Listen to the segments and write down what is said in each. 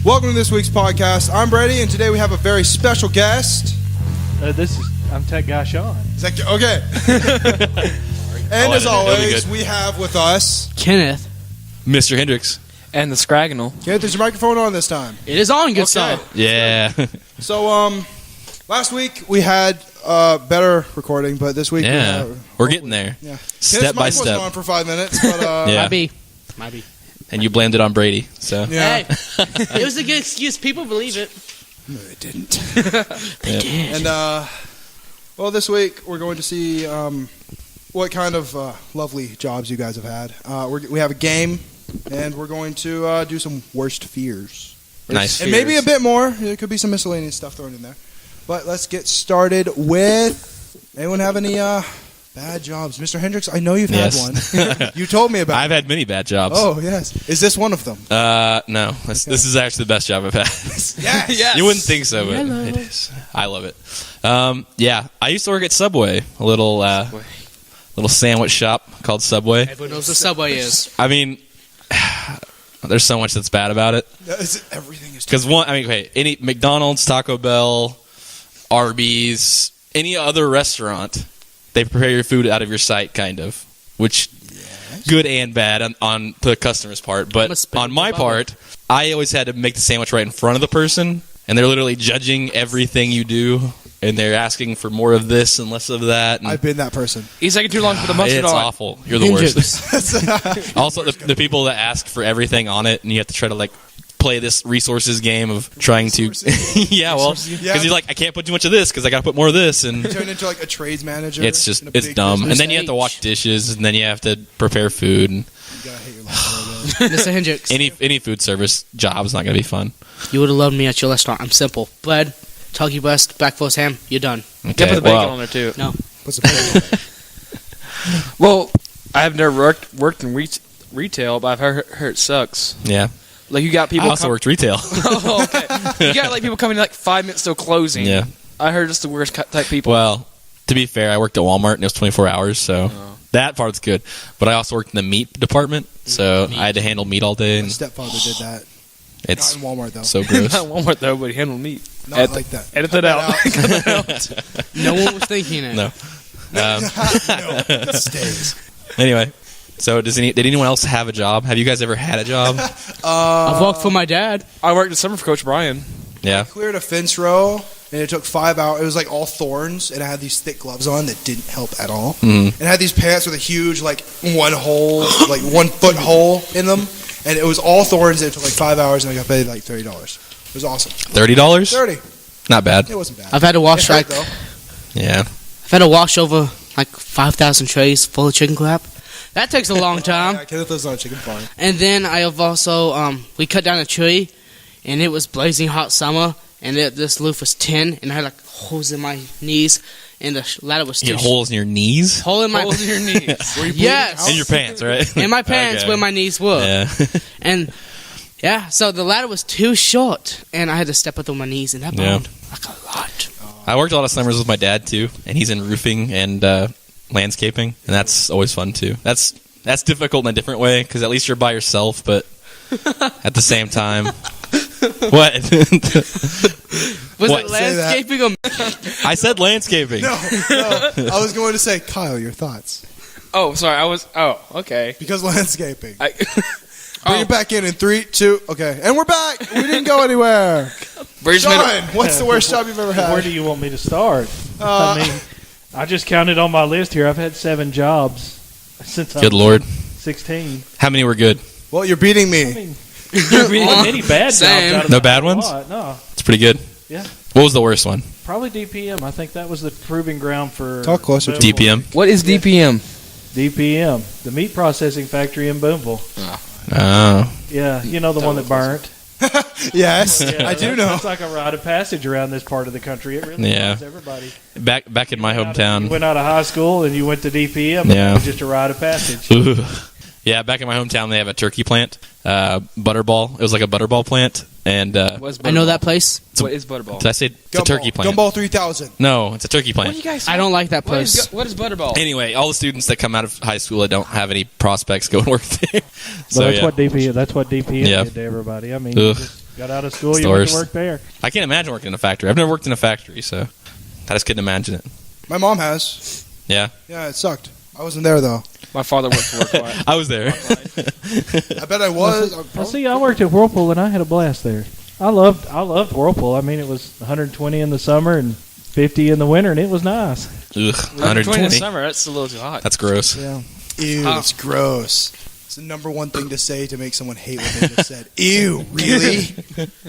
Welcome to this week's podcast. I'm Brady, and today we have a very special guest. I'm Tech Guy Shawn. Okay. And as always, we have with us Kenneth, Mr. Hendricks, and the Scragnal. Kenneth, is your microphone on this time? it is on, good song. Yeah. So, last week we had better recording, but this week we're getting there. Yeah. Step by Kenneth's mic step. wasn't on for 5 minutes, but Yeah. Might be. And you blamed it on Brady. So yeah. Hey, it was a good excuse. People believe it. No, they didn't. They did. And well, this week we're going to see what kind of lovely jobs you guys have had. We have a game, and we're going to do some worst fears. nice. And maybe a bit more. There could be some miscellaneous stuff thrown in there. But let's get started with... Anyone have any bad jobs? Mr. Hendricks, I know you've had one. You told me about I've had many bad jobs. Oh, yes. Is this one of them? No. This is actually the best job I've had. Yes. You wouldn't think so, but Hello. it is. I love it. I used to work at Subway, a little sandwich shop called Subway. Everyone knows what Subway is. I mean, there's so much that's bad about it. Everything is... Because any McDonald's, Taco Bell, Arby's, any other restaurant, they prepare your food out of your sight, kind of, which good and bad on the customer's part. But on my part, I always had to make the sandwich right in front of the person, and they're literally judging everything you do, and they're asking for more of this and less of that. And I've been that person. He's taking too long for the mustard it's on. awful. You're the worst. Also, the people that ask for everything on it, and you have to try to play this resources game of trying to because you're like, I can't put too much of this because I got to put more of this, and You turn into a trades manager. it's just in a it's big dumb. business. And then you have to wash dishes, and then you have to prepare food. And You gotta hate your life a little bit. Mr. Hendricks, any food service job is not going to be fun. you would have loved me at your restaurant. I'm simple. Bread, turkey breast, black forest ham, you're done. You can put the bacon on there too. No. What's the point? Well, I've never worked in retail, but I've heard it sucks. Yeah, Like you got people. I also worked retail. Oh, okay. You got people coming in 5 minutes till closing. Yeah. I heard it's the worst type people. Well, to be fair, I worked at Walmart, and it was 24 hours, so that part's good. But I also worked in the meat department, so I had to handle meat all day. My And stepfather did that. it's Not in Walmart, though. so gross. Not Walmart though, but he handled meat. Not like that. Edit that out. No one was thinking it. No. No, it stays. Anyway, so did anyone else have a job? Have you guys ever had a job? I've worked for my dad. I worked in summer for Coach Brian. Yeah. Cleared a fence row, and it took 5 hours. It was all thorns, and I had these thick gloves on that didn't help at all. Mhm. And I had these pants with a huge, 1 hole, 1 foot hole in them, and it was all thorns, and it took 5 hours, and I got paid $30. It was awesome. $30? 30. Not bad. It wasn't bad. I've had to wash It hurt, though. Yeah. I've had to wash over 5,000 trays full of chicken crap. That takes a long time. Yeah, Kenneth lives on a chicken farm. And then I have also we cut down a tree, and it was blazing hot summer, and this roof was tin, and I had holes in my knees, and the ladder was You too had holes in your knees? hole in my Holes in your knees. Were you bleeding Yes. out? In your pants, right? in my pants Okay. where my knees were. Yeah. And yeah, so the ladder was too short, and I had to step up on my knees, and that Yeah. burned like a lot. I worked a lot of summers with my dad, too, and he's in roofing and landscaping, and that's always fun, too. That's difficult in a different way, because at least you're by yourself, but at the same time... What? Was What? it Say that. landscaping or I said landscaping. No. I was going to say, Kyle, your thoughts. Oh, sorry. Okay. Because landscaping. I, Bring it back in 3, 2, okay. And we're back. We didn't go anywhere. Bridge made Sean, what's the worst job you've ever had? Where do you want me to start? I just counted on my list here. I've had 7 jobs since I Good was Lord. 16. How many were good? Well, you're beating I me. mean, there weren't any bad Same. jobs. Out of No that bad ones? lot. No, It's pretty good. Yeah. What was the worst one? probably DPM. I think that was the proving ground for Talk closer to Boonville. DPM. what is DPM? DPM, the meat processing factory in Boonville. Oh. Yeah, you know the one that burnt. Yes, Yeah, I do know. It's like a rite of passage around this part of the country. It really Yeah. is. Everybody. Back in my You hometown. went out of high school and you went to DPM. And Yeah. it was just a rite of passage. Ooh. Yeah, back in my hometown, they have a turkey plant, Butterball. It was like a Butterball plant, and I know that place. What is Butterball? did I say it's a turkey plant? Gumball 3000. No, it's a turkey What do plant. you guys? I don't like that place. What is Butterball? Anyway, all the students that come out of high school that don't have any prospects go and work there. But So that's yeah, what DPM. That's what DPM Yeah. did to everybody. I mean, Ugh. Got out of school, you went to Stores. work there. I can't imagine working in a factory. I've never worked in a factory, so I just couldn't imagine it. My mom has. Yeah, Yeah, it sucked. I wasn't there though. My father worked for Work. I was there. I bet I was. Well, see, I worked at Whirlpool and I had a blast there. I loved Whirlpool. I mean, it was 120 in the summer and 50 in the winter, and it was nice. Ugh, 120 in 120. the summer. That's a little too hot. That's gross. Yeah. Ew, that's gross. It's the number one thing to say to make someone hate what they just said. Ew, really?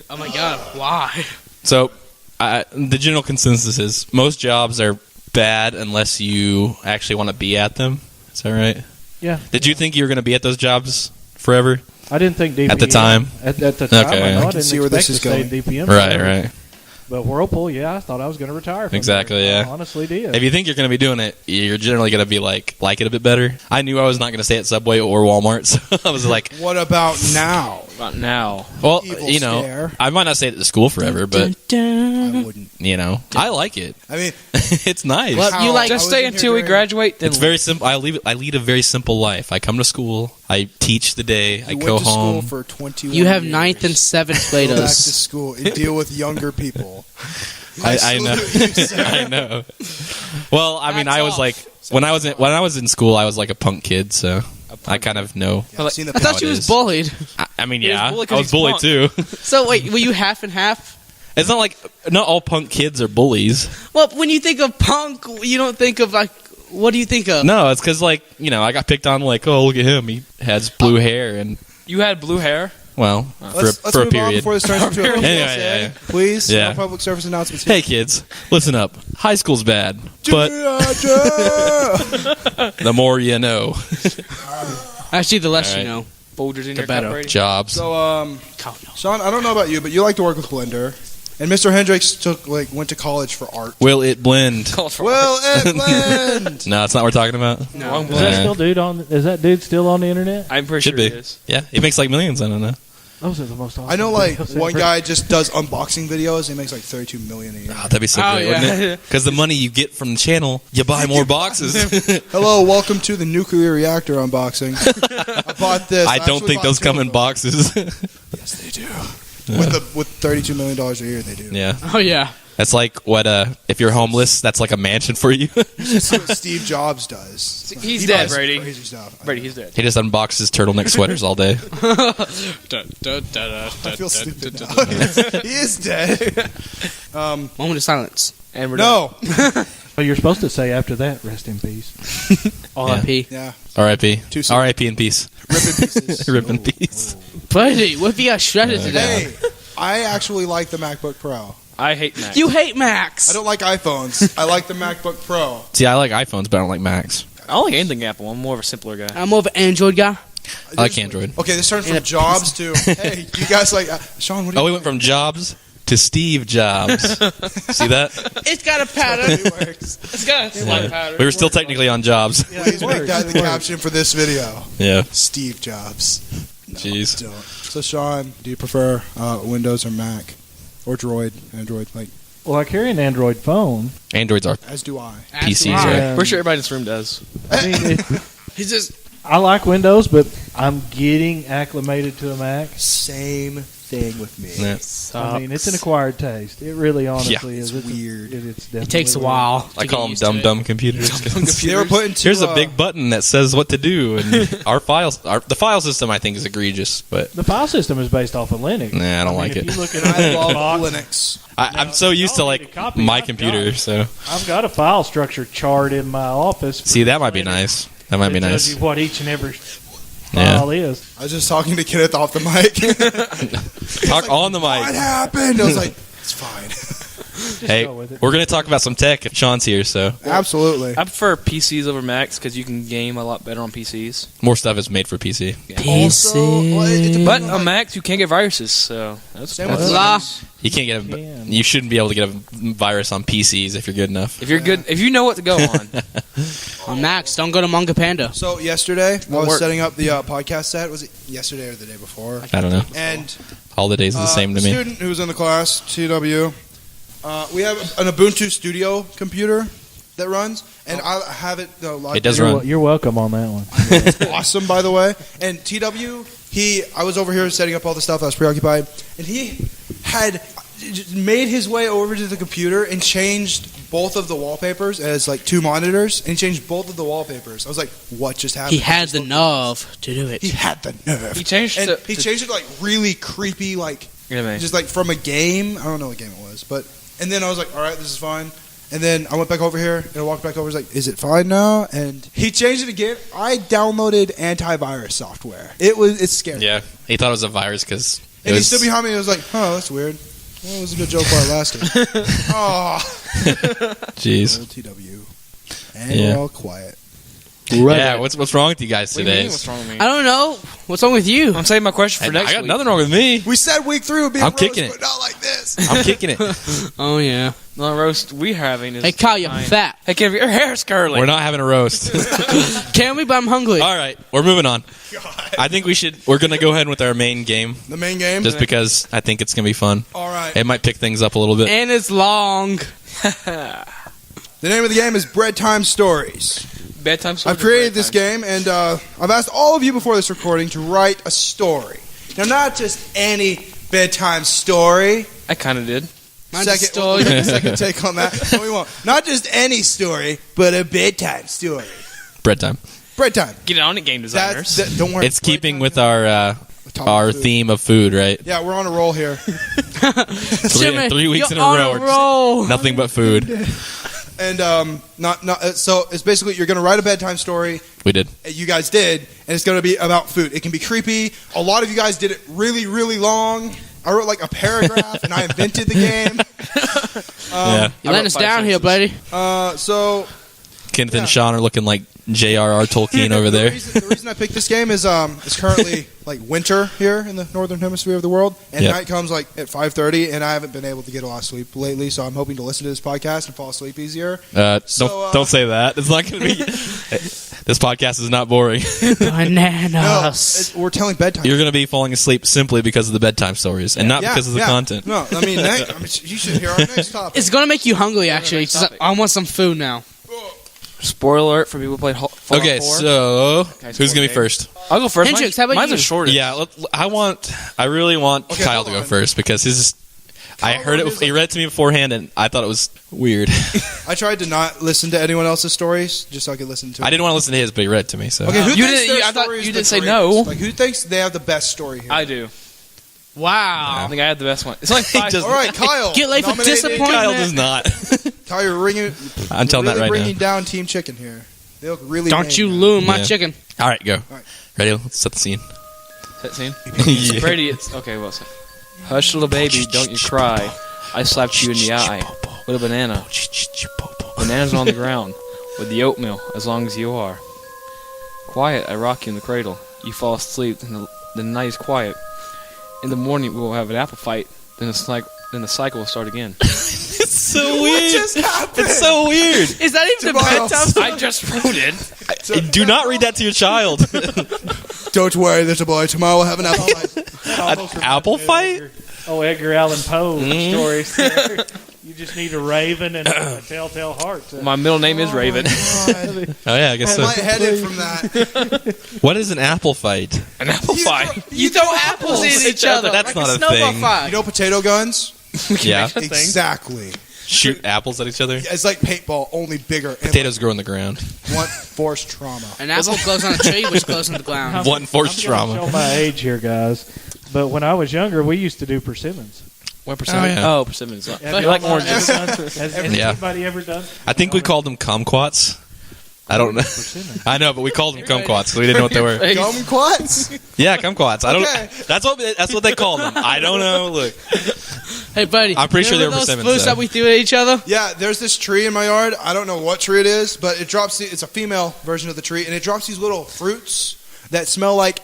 Oh my god, why? So, the general consensus is most jobs are bad unless you actually want to be at them. Is that right? Yeah. Did you think you were going to be at those jobs forever? I didn't think DPM. At the time? At the time, Okay. I know. I I can didn't see where expect this is to stay going. at DPM. Right, forever. right. But Whirlpool, yeah, I thought I was going to retire from Exactly, there. yeah. I honestly did. If you think you're going to be doing it, you're generally going to be like it a bit better. I knew I was not going to stay at Subway or Walmart, so I was like, What about now? About now. well, Evil you know, stare. I might not stay at the school forever, but I wouldn't. you know, I like it. I mean, It's nice. Well, you How- like Just I stay wasn't until here we during- graduate. Then It's very simple. I lead a very simple life. I come to school. I teach the day. I you go went to home. school for 21 you have years. 9th and 7th Go back to graders. school and deal with younger people. I know. salute you, sir. I know. Well, I mean, Hats I was off. like when I was in school, I was like a punk kid, so I kind of know. Yeah, I've seen the I thought it you was is. bullied. I mean, He was yeah, bullied 'cause I was he's bullied punk. too. So wait, were you half and half? It's not like not all punk kids are bullies. Well, when you think of punk, you don't think of like. What do you think of? No, it's because like I got picked on like, oh look at him, he has blue hair and you had blue hair. well Let's for a move on period. before this turns into a Anyway, yeah. Please, Yeah. no public service announcements. Hey kids, listen up. High school's bad, but the more you know. Actually, the less All right. you know. Folgers in The your better. cup, Brady? Jobs. So, Oh, no. Sean, I don't know about you, but you like to work with Blender. And Mr. Hendricks went to college for art. Will it blend? Call for Well, it blend. No, it's not what we're talking about. Wrong Is blend. that dude still on the internet? I'm pretty Should sure be. it is. Yeah, he makes like millions. I don't know. Those are the most awesome I know, like, videos one ever. guy just does unboxing videos. And he makes like $32 million a year. Oh, that'd be so Oh, great, yeah. wouldn't it? Because the money you get from the channel, you buy more boxes. Hello, welcome to the nuclear reactor unboxing. I bought this. I don't actually think bought those two come of in them. Yes, Yes, they do. With $32 million a year, they do. Yeah, Oh yeah. that's like what if you're homeless, that's like a mansion for you. That's what Steve Jobs does. He's He dead, buys Brady. Crazy stuff. Brady, he's dead. He just unboxes turtleneck sweaters all day. I feel stupid now. He is dead. Moment of silence. And we're done. No. Well, you're supposed to say after that, rest in peace. R.I.P. Yeah. R.I.P. Too soon. R.I.P. in peace. Rip in pieces. Rip in peace. Buddy, what if you got shredded today? Hey, I actually like the MacBook Pro. I hate Mac. You hate Macs. I don't like iPhones. I like the MacBook Pro. See, I like iPhones, but I don't like Macs. I don't like anything Apple. I'm more of a simpler guy. I'm more of an Android guy. I like Android. Okay, this turns And from a jobs to, hey, you guys like, Sean, what do you Oh, we went from Jobs to Steve Jobs. See that? It's got a pattern. It works. It's got a slight pattern. We were still technically on Jobs. Please make that the caption for this video. Yeah. Steve Jobs. No, Jeez. don't. So, Sean, do you prefer Windows or Mac? Or Droid, Android, like, Well, I carry an Android phone. Androids are as do I. PCs, That's right? why. and Pretty sure everybody in this room does. I mean, He's just. I like Windows, but I'm getting acclimated to a Mac. Same thing with me. Yeah. I mean, it's an acquired taste. It really, honestly it's is. weird. It's definitely It takes a weird. while. I to call get them used to it. dumb computers. They were putting two, Here's a big button that says what to do, and the file system I think is egregious, but The file system is based off of Linux. nah, I don't mean, like if it. You look at I love Box, Linux. I'm so used to y'all need like a copy. my I've computer, got it. so I've got a file structure chart in my office. see that might be nice. That might be It tells nice. you what each and every Yeah. file is. I was just talking to Kenneth off the mic. Talk on the What mic. happened? I was like, it's fine. Hey, go with it. we're gonna talk about some tech if Sean's here, so Absolutely. I prefer PCs over Macs because you can game a lot better on PCs. more stuff is made for PC. Also, well, it depends But on, on Macs, you can't get viruses, so that's Same with La. Linux. You can't get Can. you shouldn't be able to get a virus on PCs if you're good enough. if you're good, if you know what to go on. On Macs, don't go to Manga Panda. So yesterday, I was work. setting up the podcast set. Was it yesterday or the day before? I don't know. And All the days are the same to me. student who was in the class, TW, we have an Ubuntu Studio computer that runs, and I have it. It does You're, run. you're welcome on that one. It's awesome, by the way. And TW, I was over here setting up all the stuff. I was preoccupied, and he had made his way over to the computer and changed both of the wallpapers as like 2 monitors, and he changed both of the wallpapers. I was like, what just happened? He had the nerve to do it. He had the nerve. He changed and it. he changed it like really creepy, like Yeah, man. just like from a game. I don't know what game it was, but and then I was like, all right, this is fine. And then I went back over here and I walked back over. I was like, is it fine now? And he changed it again. I downloaded antivirus software. It's scary. Yeah, he thought it was a virus because. And he stood behind me and was like, oh, that's weird. Well, it was a good joke while it lasted. Oh. Jeez. LTW. And Yeah. we're all quiet. Yeah, what's wrong with you guys What do you today? mean, what's wrong with me? I don't know. What's wrong with you? I'm saving my question for next I got week. nothing wrong with me. We said week 3 would be a I'm roast, kicking it. but not like this. I'm kicking it. Oh, yeah. The only roast we having is. Hey, Kyle, you're fine. fat. Hey, Kev, your hair's curly. We're not having a roast. Can we? But I'm hungry. All right, we're moving on. I think we're going to go ahead with our main game The main game? just because I think it's going to be fun. All right. It might pick things up a little bit. And it's long. The name of the game is Breadtime Stories. Bedtime stories. I've created this game, and I've asked all of you before this recording to write a story. Now, not just any bedtime story. I kind of did. Mine's a Second, story. we'll take a second take on that. No, we won't. Not just any story, but a bedtime story. Breadtime. Breadtime. Get on it, game designers. Don't worry. It's keeping Breadtime with is top our of food. theme of food, right? Yeah, we're on a roll here. Jimmy, 3 weeks in you're a on row. a roll. Nothing but food. And so it's basically you're going to write a bedtime story. We did. You guys did, and it's going to be about food. It can be creepy. A lot of you guys did it really, really long. I wrote like a paragraph, and I invented the game. Yeah. You're letting us down here, buddy. So Kenneth Yeah. and Sean are looking like J.R.R. Tolkien over there. The reason I picked this game is it's currently like winter here in the northern hemisphere of the world, and Yep. night comes like at 5:30, and I haven't been able to get a lot of sleep lately. So I'm hoping to listen to this podcast and fall asleep easier. Don't say that. It's not going to be. This podcast is not boring. No, Bananas. we're telling bedtime. You're going to be falling asleep simply because of the bedtime stories, and not because of the content. No, I mean, you should hear our next topic. It's gonna make you hungry, actually. It's just like, I want some food now. Spoiler alert for people who played Fallout Okay, 4. so who's going to be game. first? I'll go first. Hendrix, how about Mine's you? the shortest. Yeah, I really want Okay, Kyle hold to go on. first because I heard it. He read it to me beforehand, and I thought it was weird. I tried to not listen to anyone else's stories just so I could listen to. I didn't want to listen to his, but he read it to me. So Okay, who You thinks didn't- their I thought story is you the didn't say greatest? no. Like, who thinks they have the best story here? I do. Wow. I think I had the best one. It's like 5. does- All right, Kyle. Get late for nominated. disappointment. Kyle does not. Kyle, you're ringing. I'm telling really that right bringing now. down Team Chicken here. They look really. Don't lame you now. ruin my Yeah. chicken. All right, go. right. Ready? Let's set the scene. That scene? Yeah. Brady, it's okay. Well, so. Hush, little baby, don't you cry. I slapped you in the eye with a banana. Bananas on the ground with the oatmeal, as long as you are. Quiet, I rock you in the cradle. You fall asleep, and the night is quiet. In the morning, we will have an apple fight. Then the cycle will start again. It's so weird. What just happened? It's so weird. Is that even the Tomorrow. bedtime? I just wrote it. Do not read that to your child. Don't worry, little boy. Tomorrow we'll have an apple fight. An apple fight? Oh, Edgar Allan Poe Mm. stories. There. You just need a raven and a telltale heart. My middle name is Raven. God. Oh yeah, I guess so. Lightheaded from that. What is an apple fight? An apple fight. You throw apples at each other. That's like not a snowball thing. fight. You know potato guns? Yeah, Exactly. shoot apples at each other. It's like paintball, only bigger. And Potatoes grow in the ground. want forced trauma. An apple grows on a tree, which grows on the ground. One forced I'm gonna trauma. show my age here, guys. But when I was younger, we used to do persimmons. What percentage? Oh, yeah. Oh, persimmons. Have You like y'all oranges? ever done- Has Yeah. anybody ever done? I think we called them kumquats. I don't know. Persimmons. I know, but we called them kumquats because we didn't know what they were. Kumquats? Yeah, kumquats. I don't. Okay. That's what they called them. I don't know. Look, Hey, buddy. I'm pretty sure they were remember those persimmons, fruits though. that we threw at each other? Yeah, there's this tree in my yard. I don't know what tree it is, but it drops. It's a female version of the tree, and it drops these little fruits that smell like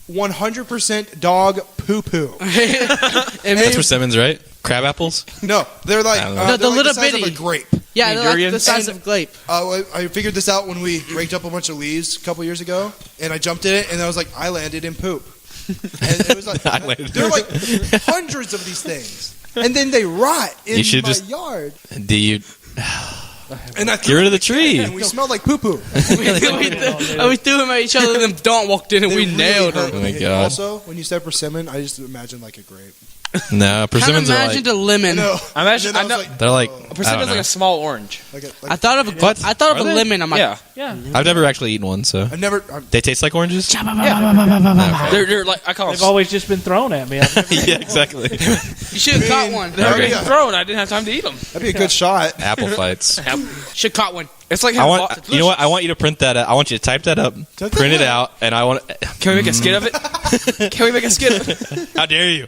100% dog poo poo. that's persimmons, right? Crab apples. No, they're like I don't know. No, they're the like little the size bitty. of a grape. Yeah, they're like the durians? size of grape. I figured this out when we raked up a bunch of leaves a couple years ago, and I jumped in it, and I was like, I landed in poop. And it was like I landed- there are like hundreds of these things, and then they rot in You should my just- yard. Do you And I get rid of the tree? and we smelled like poo poo. we threw them at each other, and then Don walked in, and we nailed hurt him. Oh my me. God. Also, when you said persimmon, I just imagined like a grape. No, persimmons are imagined like a lemon. No. I imagine. And I then know. was they're like. A I persimmon's don't like know. a small orange. I thought of What? I thought of Are a they? lemon. I'm like, Yeah. I've never actually eaten one, so I've never. they taste like oranges. They're like I call They've them. always just been thrown at me. I've never- Yeah, exactly. you should have caught one. They're already Okay. thrown. I didn't have time to eat them. That'd be a good shot. Apple fights. Should caught one. It's like I want. You know what? I want you to print that. I want you to type that up, Type print that it up. out, and I want. Can we make a skit of it? Can we make a skit of it? How dare you?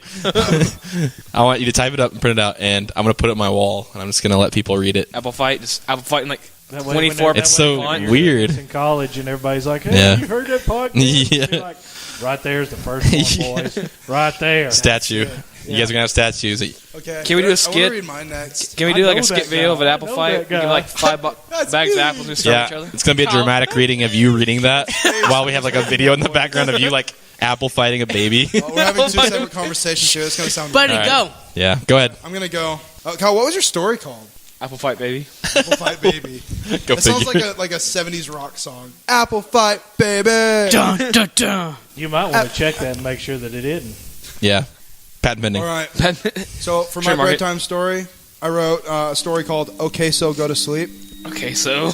I want you to type it up and print it out, and I'm gonna put it on my wall, and I'm just gonna let people read it. Apple fight. Just apple fight in like That way- 24. when they- It's that way so when you're weird. in college and everybody's like, "Hey, Yeah. you heard that podcast?" Yeah. You're like, right there's the first one, boys. Right there. Statue. You guys are gonna have statues. Okay. Can we do a I skit? want to read mine next. Can we I do like know a skit that video guy. of an I apple know fight? that We give guy. like five That's bags of me. apples and start each Yeah, other. it's gonna be a dramatic reading of you reading that while we have like a video in the background of you like apple fighting a baby. Oh, we're having two separate conversations here. It's gonna sound. Buddy, All right. go. Yeah, go ahead. I'm gonna go. Kyle, what was your story called? Apple fight, baby. Apple Fight Baby. Go It sounds figure. like a 70s rock song. Apple Fight Baby. Dun, dun, dun. You might want to check that and make sure that it isn't. Yeah, patent pending. All right. So for my Trademark it. bedtime story, I wrote a story called "Oh Queso, Go to Sleep." Okay, so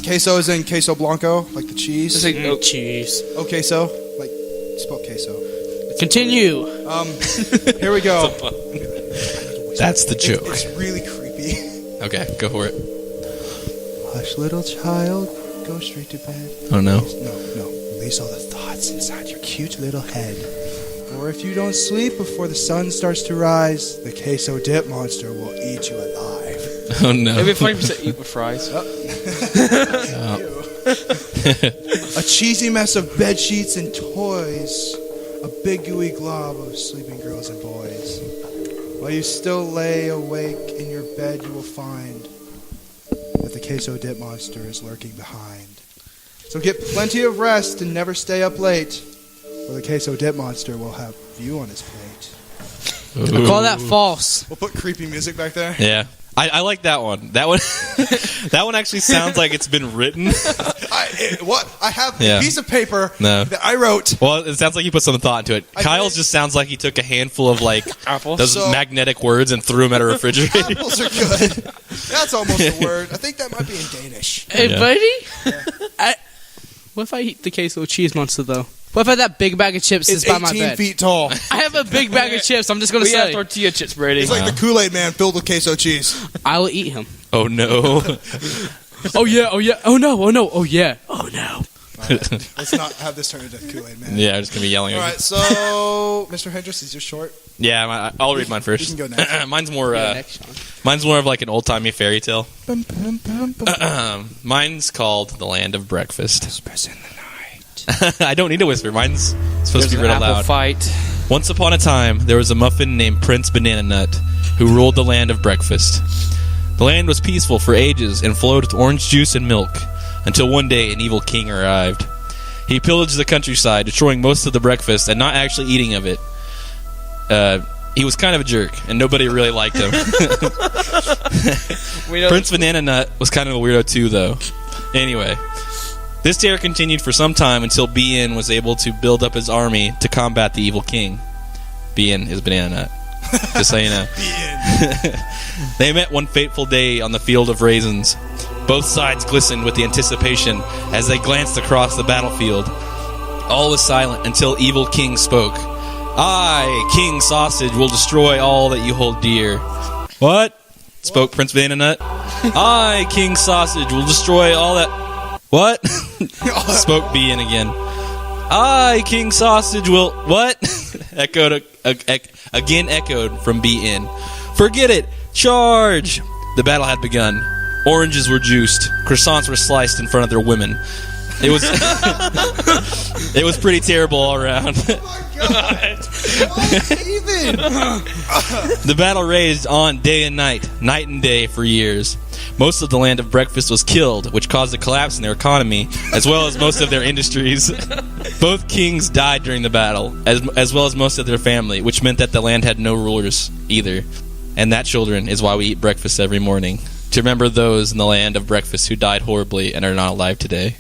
Queso is in queso blanco, like the cheese. Just like- Cheese. Oh queso, like spell queso. Continue. Here we go. That's the joke. It's really creepy. Okay, go for it. Hush, little child, go straight to bed. Oh no. No, release all the thoughts inside your cute little head. For if you don't sleep before the sun starts to rise, the queso dip monster will eat you alive. Oh no. it'd be funny if you said eat with fries. A cheesy mess of bed sheets and toys. A big gooey glob of sleeping girls and boys. While you still lay awake in your bed, you will find that the queso dip monster is lurking behind. So get plenty of rest and never stay up late, or the queso dip monster will have you on his plate. I call that false. We'll put creepy music back there. Yeah. I like that one. That one that one actually sounds like it's been written. I have Yeah. a piece of paper No. that I wrote. Well, it sounds like you put some thought into it. I Kyle's did. just sounds like he took a handful of like Apples. those So- magnetic words and threw them at a refrigerator. Apples are good. That's almost a word. I think that might be in Danish. Hey, Yeah. buddy. What if I eat the queso cheese monster though? What if I had that big bag of chips It's that's by my 18 bed? feet tall. I have a big bag of chips. I'm just gonna We have say tortilla chips, Brady. It's like the Kool-Aid man filled with queso cheese. I will eat him. Oh no. Oh yeah. Oh yeah. Oh no. Oh no. Oh yeah. Oh no. Let's not have this turn into Kool-Aid man. Yeah, I'm just gonna be yelling. All over. right, so Mr. Hendricks, is yours short? Yeah, I'll read mine first. You can go next. Mine's more. Next, Sean. Mine's more of like an old timey fairy tale. Bum, bum, bum, bum. Mine's called The Land of Breakfast. Whispers in the night. I don't need to whisper. Mine's supposed There's to be an read apple aloud. fight. Once upon a time, there was a muffin named Prince Banana Nut who ruled the land of breakfast. The land was peaceful for ages and flowed with orange juice and milk, until one day an evil king arrived. He pillaged the countryside, destroying most of the breakfast and not actually eating of it. He was kind of a jerk, and nobody really liked him. We know Prince Banana Nut was kind of a weirdo too, though. Anyway, this terror continued for some time until Bien was able to build up his army to combat the evil king. Bien is Banana Nut. Just so you know. They met one fateful day on the field of raisins. Both sides glistened with the anticipation as they glanced across the battlefield. All was silent until Evil King spoke. I, King Sausage, will destroy all that you hold dear. What? Spoke Prince Banana Nut. I, King Sausage, will destroy all that... What? Spoke Bien again. I, King Sausage, will... What? Echoed from Bien. Forget it! Charge! The battle had begun. Oranges were juiced. Croissants were sliced in front of their women. It was it was pretty terrible all around. Even. The battle raged on day and night and day for years. Most of the land of breakfast was killed, which caused a collapse in their economy, as well as most of their industries. Both kings died during the battle, as well as most of their family, which meant that the land had no rulers either. And that, children, is why we eat breakfast every morning. To remember those in the land of breakfast who died horribly and are not alive today.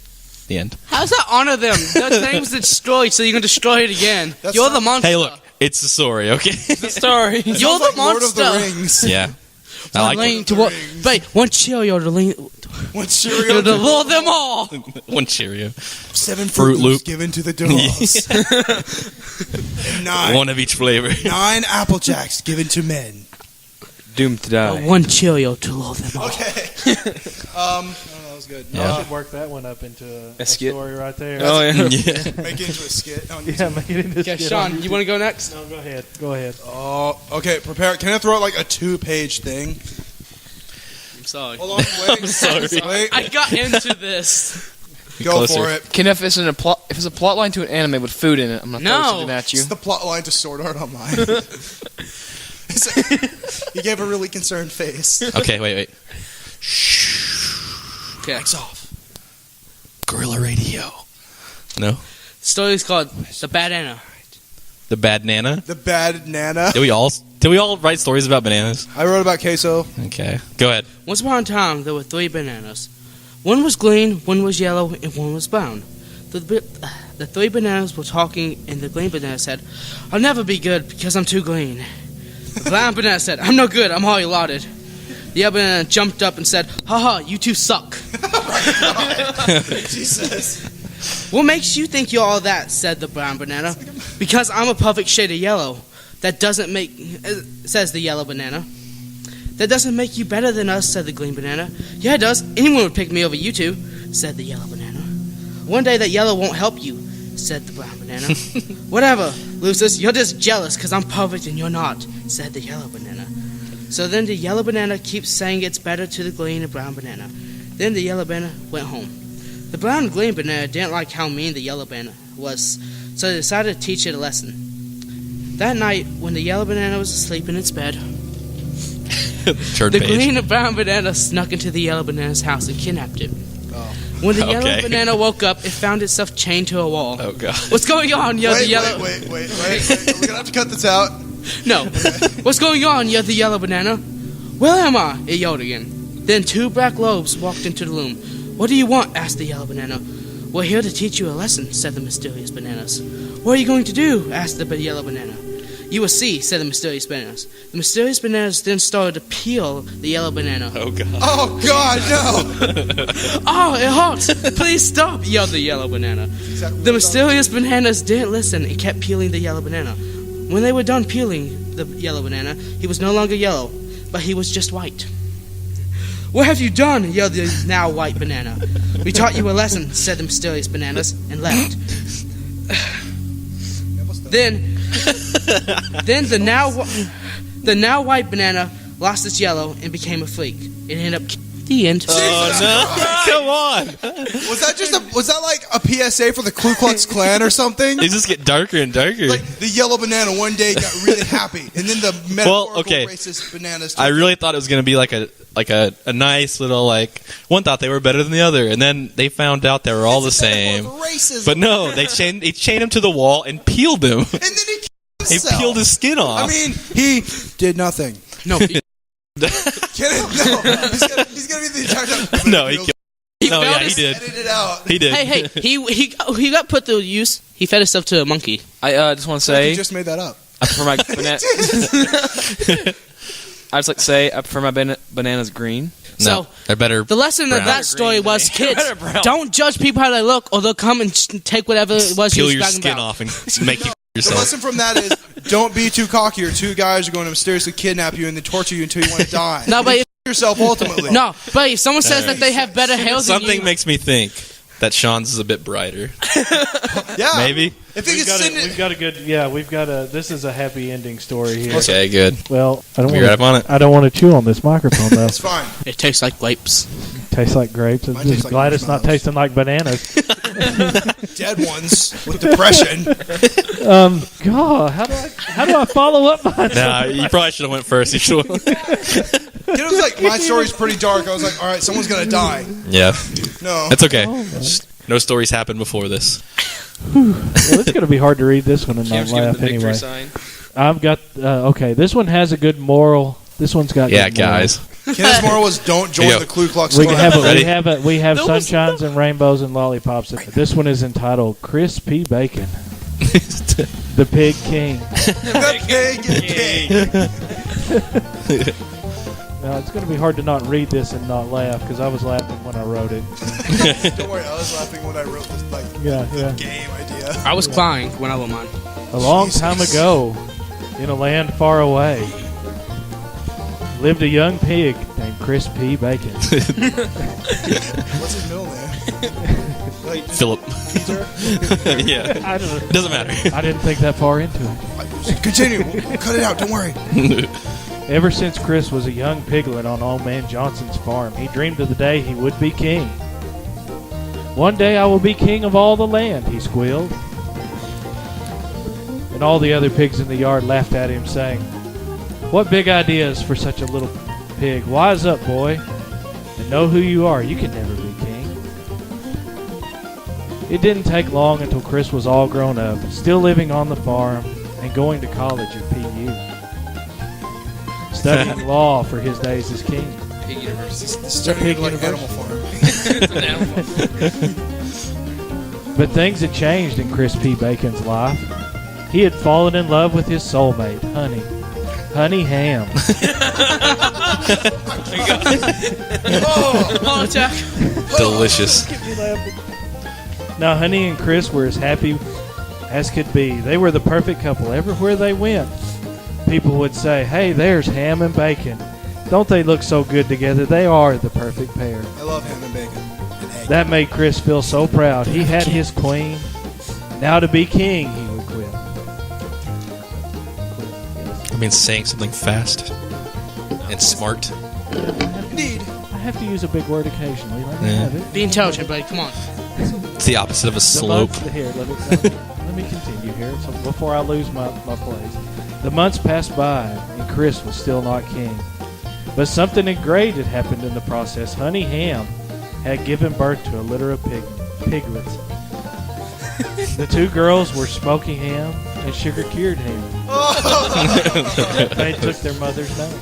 The end. How does that honor them? Their thing was destroyed, so you can destroy it again. That's You're not- the monster. Hey, look. It's the story, okay? The story. You're Sounds the like Lord of the monster. Rings. Yeah. I like Lean to what? Wait, one Cheerio to lean. One cereal, To lure them all. one Cheerio. 7 Fruit Fruit Loop. Loops given to the dogs. And 9 One of each flavor. 9 Apple Jacks given to men. Doomed to die. One Cheerio to lure them all. Okay. That was good. I should work that one up into a skit. story right there. Oh, yeah. Yeah. Make it into a skit. On Yeah, make it into a Okay, skit Sean, on you want to go next? No, go ahead. Go ahead. Oh, okay. Prepare. Can I throw out like a 2-page thing? I'm sorry. Hold on. Wait. Sorry. Wait. I got into this. Go Closer. for it. Ken, if it's a plot line to an anime with food in it, I'm gonna throw No. something at you. It's the plot line to Sword Art Online. He gave a really concerned face. Okay, wait. Okay. X off. Gorilla Radio. No? The story is called The Bad Anna. The Bad Nana? The Bad Nana. Did we all write stories about bananas? I wrote about queso. Okay. Go ahead. Once upon a time, there were 3 bananas. One was green, one was yellow, and one was brown. The 3 bananas were talking, and the green banana said, "I'll never be good because I'm too green." The brown banana said, "I'm no good, I'm already lauded." The other banana jumped up and said, "Haha, you two suck." Jesus. "What makes you think you're all that?" said the brown banana. "Because I'm a perfect shade of yellow. That doesn't make," says the yellow banana. "That doesn't make you better than us," said the green banana. "Yeah, it does. Anyone would pick me over you two," said the yellow banana. "One day that yellow won't help you," said the brown banana. "Whatever, Lucius, you're just jealous because I'm perfect and you're not," said the yellow banana. So then the yellow banana keeps saying it's better to the green and brown banana. Then the yellow banana went home. The brown and green banana didn't like how mean the yellow banana was, so they decided to teach it a lesson. That night, when the yellow banana was asleep in its bed, Turn the page. green and brown banana snuck into the yellow banana's house and kidnapped it. When the yellow Okay. banana woke up, it found itself chained to a wall. Oh, God. "What's going on?" yelled the yellow. Wait. We're gonna have to cut this out. No. "What's going on?" yelled the yellow banana. "Where am I?" it yelled again. Then 2 black lobes walked into the room. "What do you want?" asked the yellow banana. "We're here to teach you a lesson," said the mysterious bananas. "What are you going to do?" asked the yellow banana. "You will see," said the mysterious bananas. The mysterious bananas then started to peel the yellow banana. Oh, God. Oh God, no! "Oh, it hurts! Please stop!" yelled the yellow banana. The mysterious bananas didn't listen and kept peeling the yellow banana. When they were done peeling the yellow banana, he was no longer yellow, but he was just white. "What have you done?" yelled the now white banana. "We taught you a lesson," said the mysterious bananas, and left. Then the now white banana lost its yellow and became a freak. It ended up the end. Oh, no. Come on. Was that like a PSA for the Ku Klux Klan or something? They just get darker and darker. Like the yellow banana one day got really happy, and then the metaphorical okay. racist bananas. I really thought it was going to be like a nice little, like, one thought they were better than the other, and then they found out they were all the same. Racism. But no, they chained him to the wall and peeled him. And then he killed They himself. peeled his skin off. I mean, he did nothing. No, He's gonna be the entire time. No, he killed. No, yeah, he did. Edit it out. He did. hey, he got put to use. He fed himself to a monkey. I just want to You say, just made that up. I prefer my I just like to say, I prefer my bananas green. No, So they're better. the lesson Brown. of that story was, kids, Better brown. don't judge people how they look, or they'll come and take whatever it was Peel you your was bragging skin about. off and make you The yourself. lesson from that is don't be too cocky, or 2 guys are going to mysteriously kidnap you and then torture you until you want to die. No, but if, yourself ultimately. no, but if someone says that they have better hair than Something you, makes me think that Sean's is a bit brighter. Yeah. Maybe. I think We've got a good. Yeah, this is a happy ending story here. Okay, good. Well, I don't We right up on want. it. I don't want to chew on this microphone though. It's fine. it tastes like grapes. Tastes like grapes. I'm Mine just tastes like glad it's not marshmallows. tasting like bananas. Dead ones with depression. God, how do I follow up my? Nah, you probably should have went first. You should. It was like my story's pretty dark. I was like, all right, someone's gonna die. Yeah, No. it's okay. Just no stories happened before this. Well, it's going to be hard to read this one and not Cam's giving laugh the victory anyway. sign. I've got okay. This one has a good moral. This one's got Yeah, good moral. guys. Kenneth's moral was don't join Here you the go. Ku Klux We Klan. have we have There was sunshines and rainbows and lollipops. This one is entitled Crispy Bacon. The Pig King. The Pig King. Now, it's going to be hard to not read this and not laugh because I was laughing when I wrote it. Don't worry, I was laughing when I wrote this game idea. I was crying when I wrote mine. A long time ago, in a land far away, lived a young pig named Chris P. Bacon. What's his middle name? Philip. Yeah. I don't know. It doesn't matter. I didn't think that far into it. Continue. We'll cut it out. Don't worry. Ever since Chris was a young piglet on Old Man Johnson's farm, he dreamed of the day he would be king. One day I will be king of all the land, he squealed. And all the other pigs in the yard laughed at him, saying, "What big ideas for such a little pig. Wise up, boy, and know who you are. You can never be king." It didn't take long until Chris was all grown up, still living on the farm and going to college at PU. Studying law for his days as king. Pig University. This started Pig like University. Animal Farm. It's an animal. But things had changed in Chris P. Bacon's life. He had fallen in love with his soulmate, Honey Ham. Heart attack. Delicious. Now, Honey and Chris were as happy as could be. They were the perfect couple everywhere they went. People would say, "Hey, there's Ham and Bacon. Don't they look so good together? They are the perfect pair." I love ham and bacon. And egg. That made Chris feel so proud. He had his queen. Now to be king, he would quit. I mean, saying something fast and smart. Indeed. I have to use a big word occasionally. Let me Yeah. have it. Be intelligent, buddy. Come on. It's the opposite of a The slope. months- here, let me continue here so before I lose my place. The months passed by, and Chris was still not king. But something great had happened in the process. Honey Ham had given birth to a litter of piglets. The two girls were Smoky Ham and Sugar Cured Ham. They took their mother's name.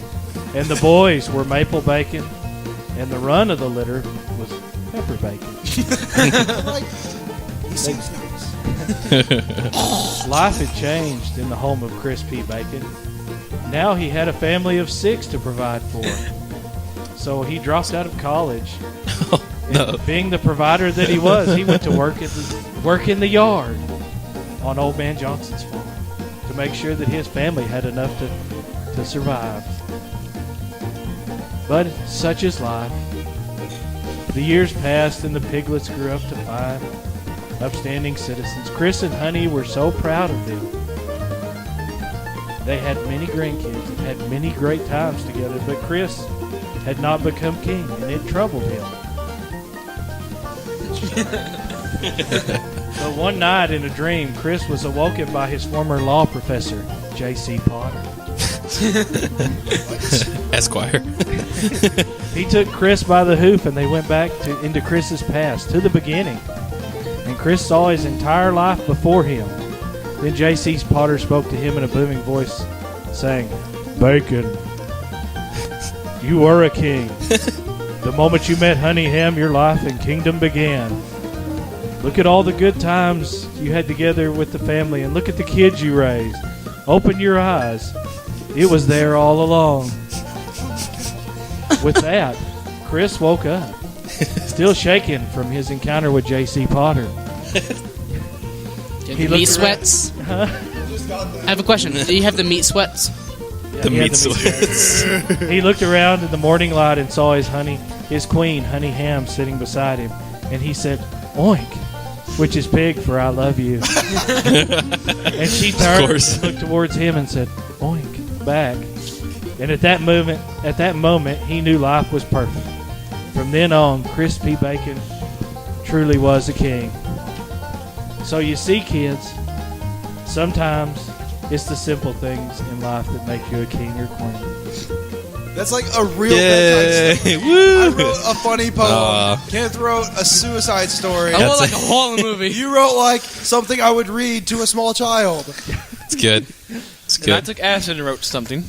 And the boys were Maple Bacon, and the run of the litter was Pepper Bacon. He seems nice. Life had changed in the home of Chris P. Bacon. Now he had a family of 6 to provide for. So he dropped out of college. And being the provider that he was, he went to work in the yard on Old Man Johnson's farm to make sure that his family had enough to survive. But such is life. The years passed and the piglets grew up to fine, upstanding citizens. Chris and Honey were so proud of them. They had many grandkids and had many great times together, but Chris had not become king, and it troubled him. But one night in a dream, Chris was awoken by his former law professor, J.C. Potter. Esquire. He took Chris by the hoof, and they went back into Chris's past, to the beginning. And Chris saw his entire life before him. Then J.C. Potter spoke to him in a booming voice, saying, "Bacon, you were a king. The moment you met Honey Ham, your life and kingdom began. Look at all the good times you had together with the family, and look at the kids you raised. Open your eyes. It was there all along." With that, Chris woke up, still shaken from his encounter with J.C. Potter. He meat sweats. Huh? I have a question. Do you have the meat sweats? Yeah, The he had meat sweats. He looked around in the morning light and saw his queen, Honey Ham, sitting beside him, and he said, "Oink," which is pig for "I love you." And she turned and looked towards him and said, "Oink," back. And at that moment, he knew life was perfect. From then on, Chris P. Bacon truly was a king. So you see, kids, sometimes it's the simple things in life that make you a king or queen. That's like a real bedtime story. Woo! I wrote a funny poem. Kenneth wrote a suicide story. I wrote like a horror movie. You wrote like something I would read to a small child. It's good. It's And I good. took acid and wrote something.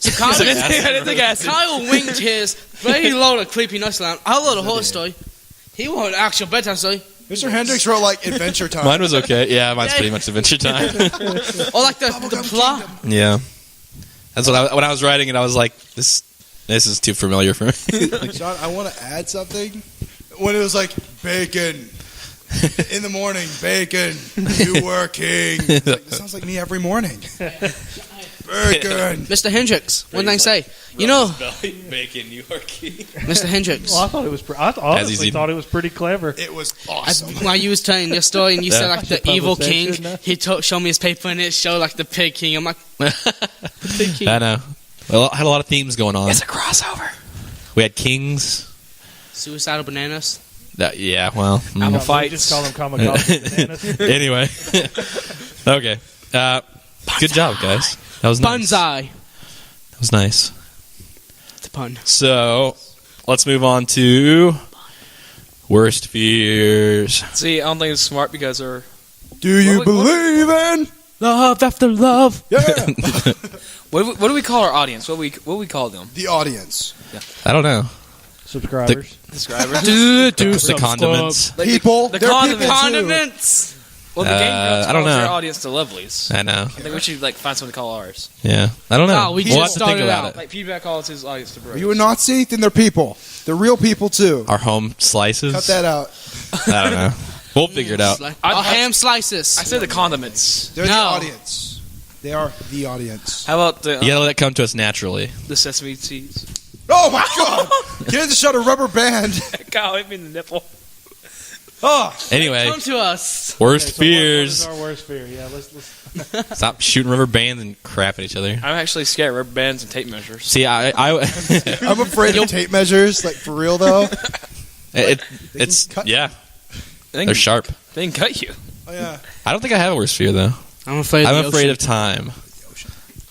So Kyle, I didn't think acid. Kyle winked his very low to creepy nuts down. I wrote a horror story. He wrote an actual bedtime story. It Mr. Hendricks wrote like Adventure Time. Mine was okay. Yeah, mine's pretty much Adventure Time. Or like the plot. Yeah, that's what when I was writing it, I was like, this is too familiar for me. Shawn, I want to add something. When it was like bacon in the morning, bacon, you working. Like, this sounds like me every morning. Bacon. Mr. Hendricks, what did I say? You know, bacon, New York. Mr. Hendricks. Well, I thought it was. I honestly thought it was pretty clever. It was awesome. While you was telling your story and you said like the evil king, Publication, he showed me his paper and it showed like the pig king. I'm like, the pig king. I know. Well, I had a lot of themes going on. It's a crossover. We had kings. Suicidal bananas. Yeah, well. I'm a We fight. just call them kamikaze bananas. Anyway. Okay. Good job, guys. That was nice. Bonsai. That was nice. It's a pun. So, let's move on to worst fears. See, I don't think it's smart because they're. Do you What- believe in? Love after love. Yeah. What do we call our audience? What do we call them? The audience. I don't know. Subscribers. Subscribers. The condiments. Like People. The They're condiments. people too. Condiments. Well, the game girls I don't calls their know. audience the lovelies. I know. I think we should like find something to call ours. Yeah. I don't know. Oh, we we'll just have to think started about out. it. Like feedback calls his audience to Are bros. you a Nazi? Then they're people. They're real people too. Our home slices. Cut that out. I don't know. We'll figure it out. Ham slices. I said the condiments. They're the No. audience. They are the audience. How about the You gotta let it come to us naturally. the sesame seeds? Oh my God! Get the shot a rubber band. God, hit me in the nipple. Oh, Anyway, Come to us. worst Okay, so fears. What is our worst fear? Yeah, let's Stop shooting rubber bands and crap at each other. I'm actually scared of rubber bands and tape measures. See, I'm afraid of tape measures. Like for real though. it's cut- yeah, They they're sharp. They can cut you. Oh yeah. I don't think I have a worst fear though. I'm afraid. I'm of the afraid ocean. of time.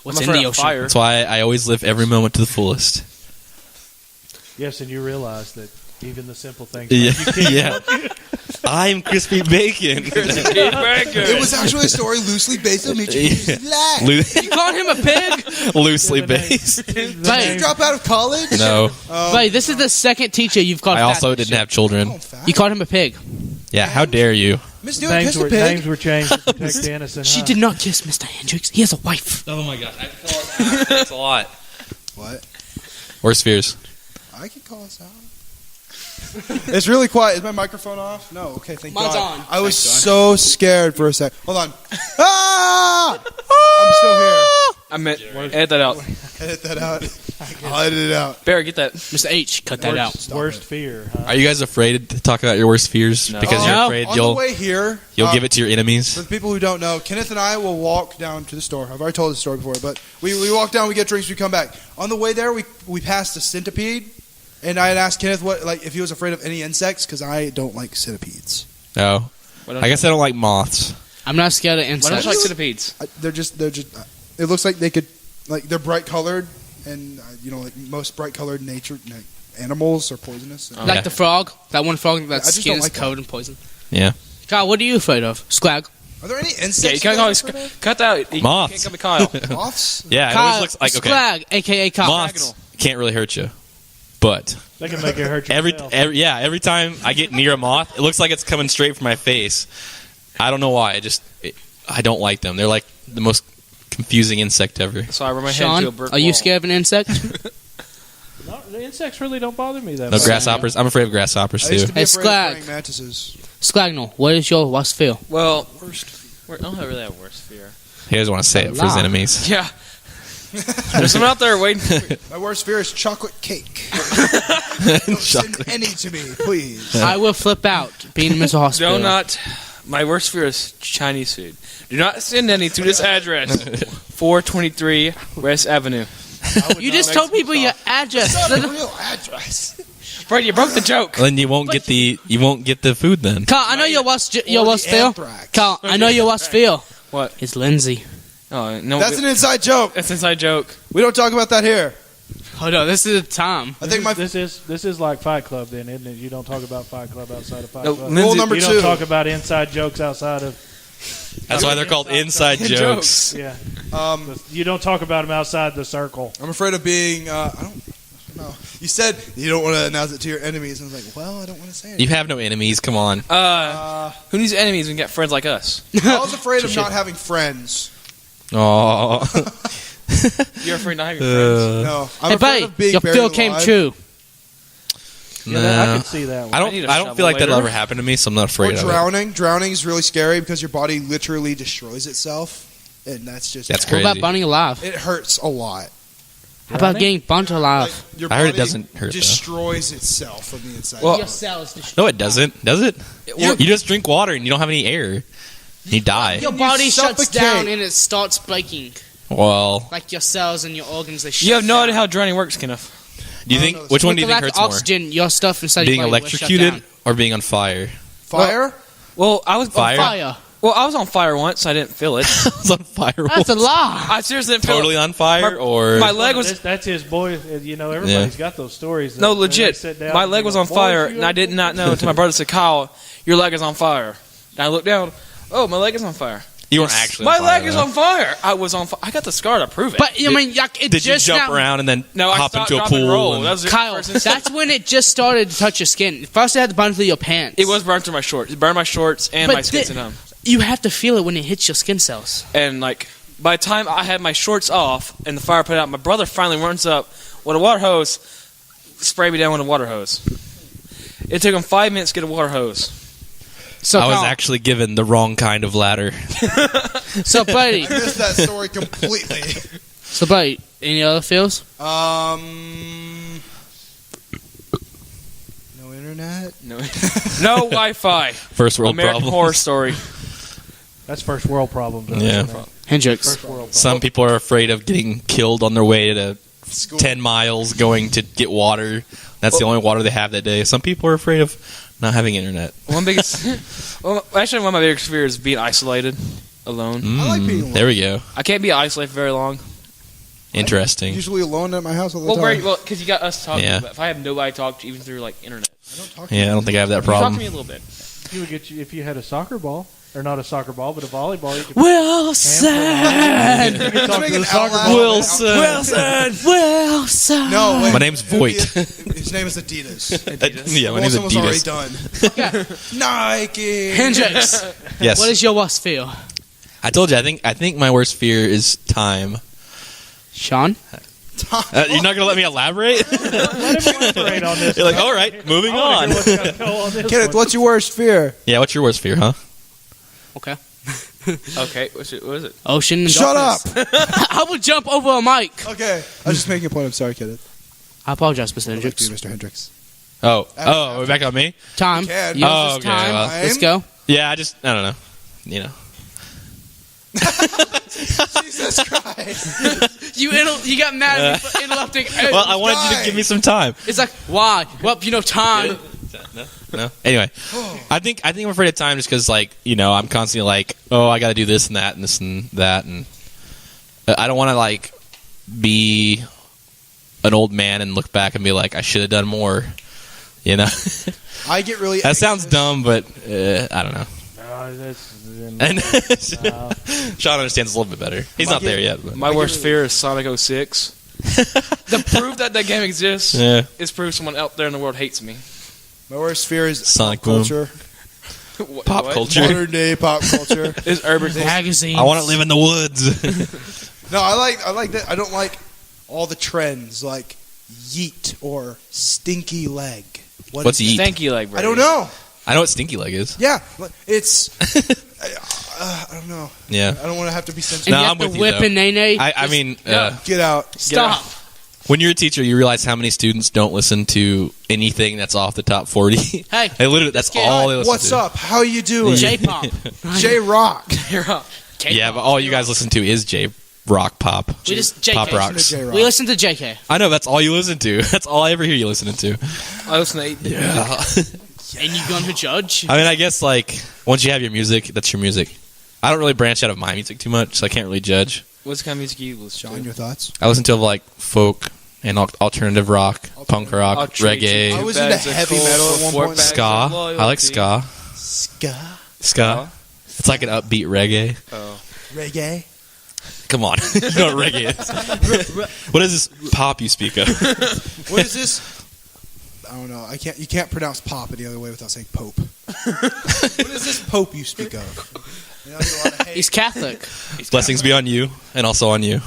What's I'm in afraid the of ocean? fire. That's why I always live every moment to the fullest. yes, and you realize that even the simple things. Yeah, Like you can't yeah. I'm crispy bacon. It was actually a story loosely based on Mitchell's life. You called him a pig? Loosely based. Did you Right. drop out of college? No, Wait, this is the second teacher you've called I fat also this didn't year. have children. Oh, fat. You called him a pig. Yeah, how dare you? Miss Stewart names kissed a were pig. names were changed to protect the innocent. She did not kiss Mr. Hendricks. He has a wife. Oh my gosh, that's a lot. What? Worst fears. I can call us out. It's really quiet. Is my microphone off? No. Okay, thank Mine's God. on. I was so scared for a sec. Hold on. Ah! I'm still here. I meant edit that out. Edit that out. I'll edit it out. Barry, get that. Mr. H, cut that out. Worst fear. Huh? Are you guys afraid to talk about your worst fears? No. Because you're No. afraid On you'll the way here, you'll give it to your For enemies. the people who don't know, Kenneth and I will walk down to the store. I've already told this story before, but we walk down, we get drinks, we come back. On the way there, we passed a centipede, and I had asked Kenneth if he was afraid of any insects, because I don't like centipedes. No, I guess I don't like moths. I'm not scared of Why don't insects. you like centipedes? They're just. It looks like they could, they're bright colored, and like most bright colored animals are poisonous. And- Like the frog. That one frog I that just skin don't is like that. covered in poison. Yeah, Kyle, what are you afraid of? Squag. Are there any insects? Yeah, you can't always cut that out. You Moths. can't come to Kyle. Moths? yeah. It Kyle, always looks like okay. Squag, a.k.a. Kyle. Moths can't really hurt you, but They can make it hurt every yourself. every time I get near a moth, it looks like it's coming straight for my face. I don't know why. I don't like them. They're like the most confusing insect ever. So I run my head into a Sean, brick are you wall. scared of an insect? No, the insects really don't bother me that No much. grasshoppers. I'm afraid of grasshoppers I used too. to be Hey, afraid of Sklag. praying mantises. Squagnal, what is your worst fear? Well, I don't really have worst fear. He doesn't want to say it for his Allah. enemies. Yeah. There's someone out there waiting for me. My worst fear is chocolate cake. Don't send any to me, please. I will flip out being in mental hospital. Do not. My worst fear is Chinese food. Do not send any to this address. 423 West Avenue. You just told people your address. That's not a real address. Brady, you broke the joke. Then you won't get the food then. Carl, I know your worst fear. Anthrax. Carl, I know your worst fear. What? It's Lindsay. Oh, no. That's an inside joke. That's an inside joke. We don't talk about that here. Hold on, this is the time. I think my This is like Fight Club, then, isn't it? You don't talk about Fight Club outside of Fight No, Club. Lindsay- rule number You 2. don't talk about inside jokes outside of That's why they're called inside jokes. yeah. Um, You don't talk about them outside the circle. I'm afraid of being. I don't know. You said you don't want to announce it to your enemies. And I was like, well, I don't want to say it. You have no enemies. Come on. Who needs enemies when you got friends like us? I was afraid of not having friends. Oh. You're afraid not having friends? No, I'm Hey, afraid buddy, of being your buried fear came alive. true. Yeah, I could see that one. I need a don't shovel feel like that'll later. ever happen to me, so I'm not Or afraid of it. drowning. Drowning is really scary because your body literally destroys itself, and that's just That's What crazy. about burning alive? It hurts a lot. How about getting burnt alive? Like, your I heard it body doesn't hurt, though. Destroys itself from the inside. Well, Your cells destroyed. No, it doesn't. Does it? Well, You just drink water and you don't have any air. You die. Your body shuts suffocate. down and it starts breaking. Well, Like your cells and your organs, they shut you have no down. idea how drowning works, Kenneth. do you I think don't know. which one do With you the think lack hurts of more? oxygen, your stuff inside Being your body will shut electrocuted down. or being on fire? Fire? Well, I was Fire? Fire. Well, I was on fire once. I didn't feel it. I was on fire. That's a lie. I seriously didn't feel Totally it. on fire, My- or my leg was That's his boy. You know, everybody's got those stories. no that legit. they sit down My and leg they was go, on "Boys, fire, you and I up?" did not know until my brother said, "Kyle, your leg is on fire." And I looked down. Oh, my leg is on fire. you weren't actually. My on fire, leg is though. on fire. I was on fire. I got the scar to prove it. But I mean, like, it Did you just jump now, around and then no, I hop stopped, into a drop, and pool? roll. and- That was the Kyle, first instant. that's when it just started to touch your skin. First, it had to burn through your pants. It was burned through my shorts. It burned my shorts and But my skins thi- and numb. You have to feel it when it hits your skin cells. And like by the time I had my shorts off and the fire put out, my brother finally runs up with a water hose, sprayed me down with a water hose. It took him 5 minutes to get a water hose. So, I was Kyle, actually given the wrong kind of ladder. so buddy, I missed that story completely. so buddy, any other feels? No internet. No, no Wi-Fi. First world American problem. Horror Story. That's first world problem. Though, Yeah. isn't it? Hendrix. First world problem. Some people are afraid of getting killed on their way to School. 10 miles going to get water. That's the only water they have that day. Some people are afraid of not having internet. One biggest, well, actually, one of my biggest fears is being isolated, alone. I like being alone. There we go. I can't be isolated for very long. Interesting. Usually alone at my house all the Well, time. because you got us to talk Yeah. to. But if I have nobody to talk to, even through like internet, I don't talk to Yeah, I don't think I have that you talk to problem. me a little bit. You would get you if you had a soccer ball, or not a soccer ball, but a volleyball. You could Wilson. you could talk to the Making soccer out ball. loud. Wilson. Wilson. No, wait. My name's Voight. His name is Adidas. Yeah, my name's Wilson was Adidas. already done. Nike. Hendrix. Yes. What is your worst fear? I told you, I think my worst fear is time. Sean? You're not going to let me elaborate? Let him elaborate on this. You're like, all right, moving I wanna on. hear what's gonna go on this Kenneth, one. what's your worst fear? Yeah, what's your worst fear, huh? Okay. Okay, what is it? Ocean and Shut up. darkness. I will jump over a mic. Okay. I was just making a point. I'm sorry, Kenneth. I apologize, Mr. Back to Hendrix. you, Mr. Hendricks. Oh, we're back on me? Time. can. Yours Oh, is okay, time. well. Let's go. Yeah, I don't know. You know. Jesus Christ. You got mad at me for interrupting. Well, I wanted you to give me some time. It's like, why? Well, time. No. Anyway, I think I'm afraid of time just because, like, you know, I'm constantly like, oh, I got to do this and that and this and that, and I don't want to like be an old man and look back and be like, I should have done more. You know, I get really that sounds anxious. dumb, but I don't know. No, that's, And Sean understands a little bit better. He's not there yet. But. My worst fear is Sonic 06. The proof that game exists Yeah. is proof someone out there in the world hates me. My worst fear is Sonic pop culture. Pop What? culture. Modern day pop culture. Is urban Magazines. I want to live in the woods. No, I like that. I don't like all the trends like yeet or stinky leg. What's is yeet? that? Stanky leg, I don't know. I know what stinky leg is. Yeah, it's. I don't know. Yeah. I don't want to have to be sensitive. And No, you have I'm to with you, whip though. and nay-nay. I mean, Get out. Stop. when you're a teacher, you realize how many students don't listen to anything that's off the top 40. Hey, They literally, that's kid, all they listen What's to. up? How you doing? J-pop. J-Rock. Yeah, but all you guys listen to is J-Rock pop. We just JK. Pop rocks. J-Rock. We listen to JK. I know, that's all you listen to. That's all I ever hear you listening to. I listen to 8 Yeah. And you gonna judge? I mean, I guess, like, once you have your music, that's your music. I don't really branch out of my music too much, so I can't really judge. What's the kind of music you listen Sean, to? your thoughts? I listen to, like, folk and alternative rock, punk rock, I'll trade you reggae, I was into heavy metal at one point. ska. I like ska. Ska. Ska. It's like an upbeat reggae. Oh. Reggae. Come on. You know what reggae is. What is this pop you speak of? What is this? don't know. You can't pronounce pop any other way without saying pope. What is this pope you speak of? You know, there's a lot of hate. He's Catholic. Blessings be on you and also on you.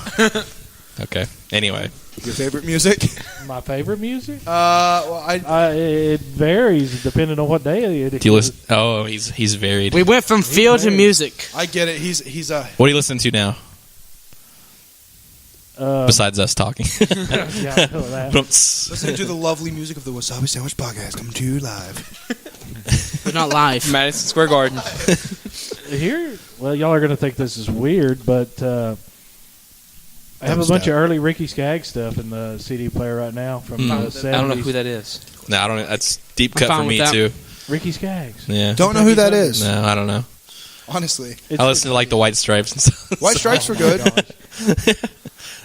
Okay. Anyway. Your favorite music? My favorite music? Well, It varies depending on what day it is. Do you listen? Oh, he's varied. We went from field to married. music. I get it. He's a. What do you listen to now? Besides us talking. Yeah, I know that. Listen to the lovely music of the Wasabi Sandwich Podcast coming to you live. But not live. Madison Square Garden. Here, well, y'all are going to think this is weird, but I have a Thumbs bunch down. of early Ricky Skaggs stuff in the CD player right now from the 70s. I don't know who that is. No, I don't. That's deep I'm cut fine for me with that. too. Ricky Skaggs. Yeah. Don't know who that is. No, I don't know. Honestly, I listen to like the White Stripes and stuff. White Stripes were Oh my good. gosh.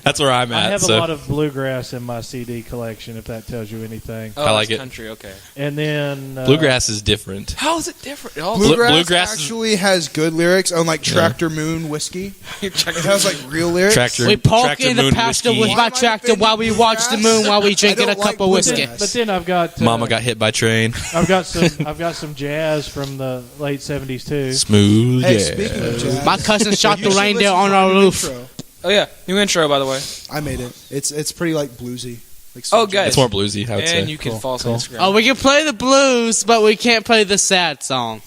That's where I'm I at. have so a lot of bluegrass in my CD collection, if that tells you anything. Oh, I like that's it. country, okay. And then bluegrass is different. How is it different? Oh, Bluegrass, is- actually has good lyrics on like Tractor Moon Whiskey. It has like real lyrics. Tractor. We park Tractor in the Moon pasture whiskey. with Why my am I tractor while we watch the moon while we I drinking a don't like cup of whiskey. bluegrass. But then I've got Mama got hit by train. I've got some jazz from the late 70s too. Smooth. Hey, yeah. speaking of jazz, My cousin shot you the should reindeer listen on to our new roof. intro. Oh, yeah. New intro, by the way. I made it. It's pretty like bluesy. Like Oh, slow guys. jazz. It's more bluesy, I would say. And you can follow us on Instagram. Oh, we can play the blues, but we can't play the sad song.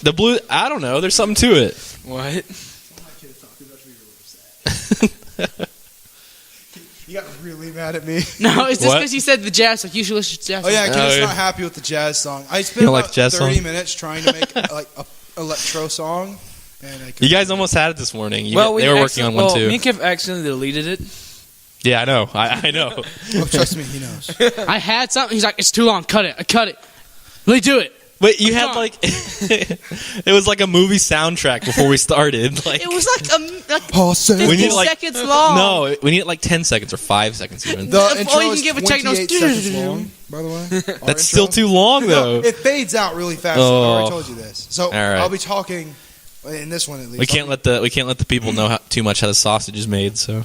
The blue. I don't know. There's something to it. What? You got really mad at me. No, it's just What? because you said the jazz. Like you should listen to jazz. Oh yeah, songs. Kenneth's yeah. not happy with the jazz song. I spent You don't about like jazz 30 song? minutes trying to make like a electro song, and I You couldn't. guys almost had it this morning. They we were working on one well, too. me and Kev accidentally deleted it. Yeah, I know. I know. Oh, trust me, he knows. I had something. He's like, it's too long. Cut it. I cut it. Really do it. But you Come had on. like it was like a movie soundtrack before we started. Like It was like Paul said 50 We need, like- seconds long. no, we need like 10 seconds or 5 seconds even. the All intro you can is give a check 28 notes. seconds long. By the way, Our That's still intro. too long though. No, it fades out really fast. I Oh. already told you this. So All right. I'll be talking in this one at least. We can't let the people know too much how the sausage is made. So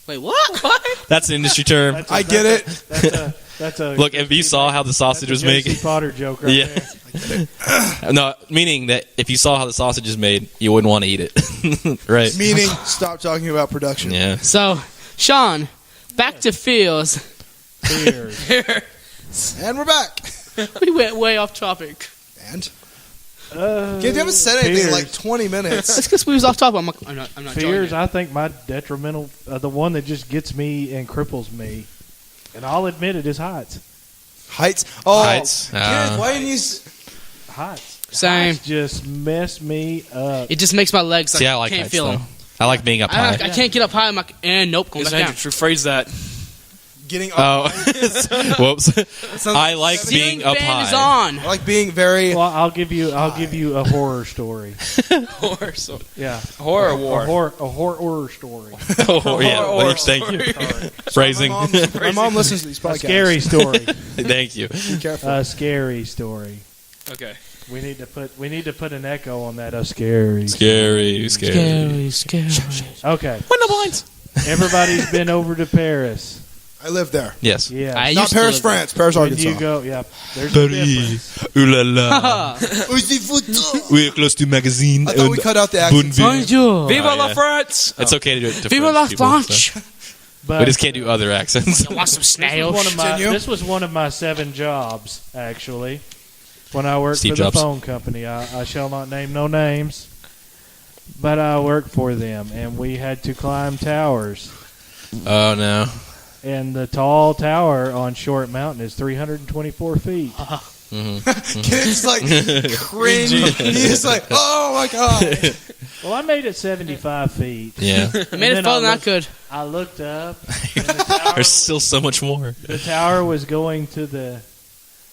Wait, what? that's an industry term. That's I get it. That's a Look, if you saw how the sausage was made, J.C. Potter joke right Yeah. there. no, meaning that if you saw how the sausage is made, you wouldn't want to eat it, right? Meaning, stop talking about production. Yeah. So, Sean, back to Fields. Cheers. And we're back. We went way off topic. And you haven't said anything in like 20 minutes. That's because we was off topic. I'm not joining Fears, it. I think my detrimental, the one that just gets me and cripples me, and I'll admit it, is heights. Heights. Oh, Heights. Kenneth, why didn't you? Heights. Same. Heights just mess me up. It just makes my legs like, See, I like can't heights, feel though. them. I like being up high. I can't get up high. I'm like, nope, going Yes, back I down. had to rephrase that. Getting up. Oh, whoops! Sounds I like Ceiling being up fan is high. on. I like being very. Well, I'll give you a horror story. Horror, so, Yeah, horror a war. horror story. Oh yeah, Horror thank you. Sorry. Phrasing. My mom listens to these podcasts. A scary story. Thank you. Be careful. A scary story. Okay. We need to put an echo on that. A scary. Scary. Scary. Okay. Window blinds. Everybody's been over to Paris. I live there. Yes. Yeah. I Not used to Paris, live France. Paris, when Arkansas. you go, yeah. There's a difference. Paris. Ooh la la. there. We're close to magazine. I thought we cut out the accent. Bonjour. Viva Oh, la yeah. France! It's okay to do it to Viva French la people, France. so. But We just can't do other accents. You want some this snails? this was one of my 7 jobs, actually. When I worked Steve for the Jobs. phone company, I shall not name no names, but I worked for them, and we had to climb towers. Oh no. And the tall tower on Short Mountain is 324 feet. Kid's like cringe. He's like, oh my god. Well, I made it 75 feet. Yeah. I made it then further I than I looked- could. I looked up, and the tower, There's still so much more. the tower was going to the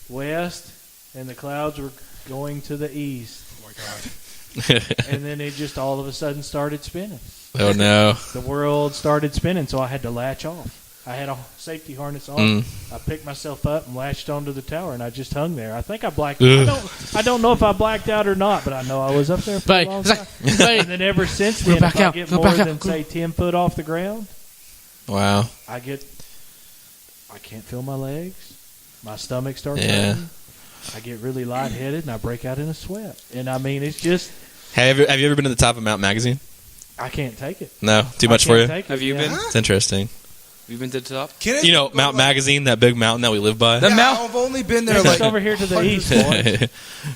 west, and the clouds were going to the east. Oh my god. And then it just all of a sudden started spinning. Oh no. The world started spinning, so I had to latch off. I had a safety harness on. Mm. I picked myself up and latched onto the tower, and I just hung there. I think I blacked. Ugh. I don't know if I blacked out or not, but I know I was up there for But a long it's time. like, but And then ever since Go then, back if I out, get go more back out. than say 10 foot off the ground, Wow. I get I can't feel my legs. My stomach starts Yeah. hurting. I get really lightheaded, and I break out in a sweat. And, I mean, it's just, Have you ever been to the top of Mount Magazine? I can't take it. No, too much I for can't you. take it, Have you yeah. been? It's interesting. Have you been to the top? Kenneth You know, will go, Mount like- Magazine, that big mountain that we live by. The Yeah, Mount- I've only been there It's like over here to the hundreds east, of boys. times.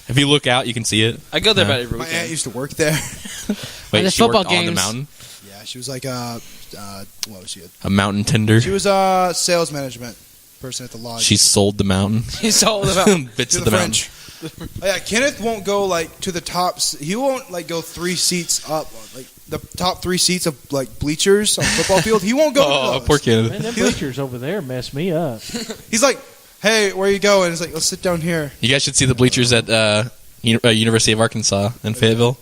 If you look out, you can see it. I go there Yeah. about every My aunt weekend. used to work there. Wait, the she worked football on the games. mountain? Yeah, she was like what was she? A mountain tender? She was sales management person at the lodge. She sold the mountain. He's all about. Bits to of the the mountain. French. Oh, yeah, Kenneth won't go like to the tops. He won't like go 3 seats up, like the top 3 seats of like bleachers on the football field. He won't go. Oh, to those. poor kid. Man, them bleachers over there mess me up. He's like, "Hey, where you going?" It's like, "Let's sit down here." You guys should see the bleachers at University of Arkansas in Fayetteville.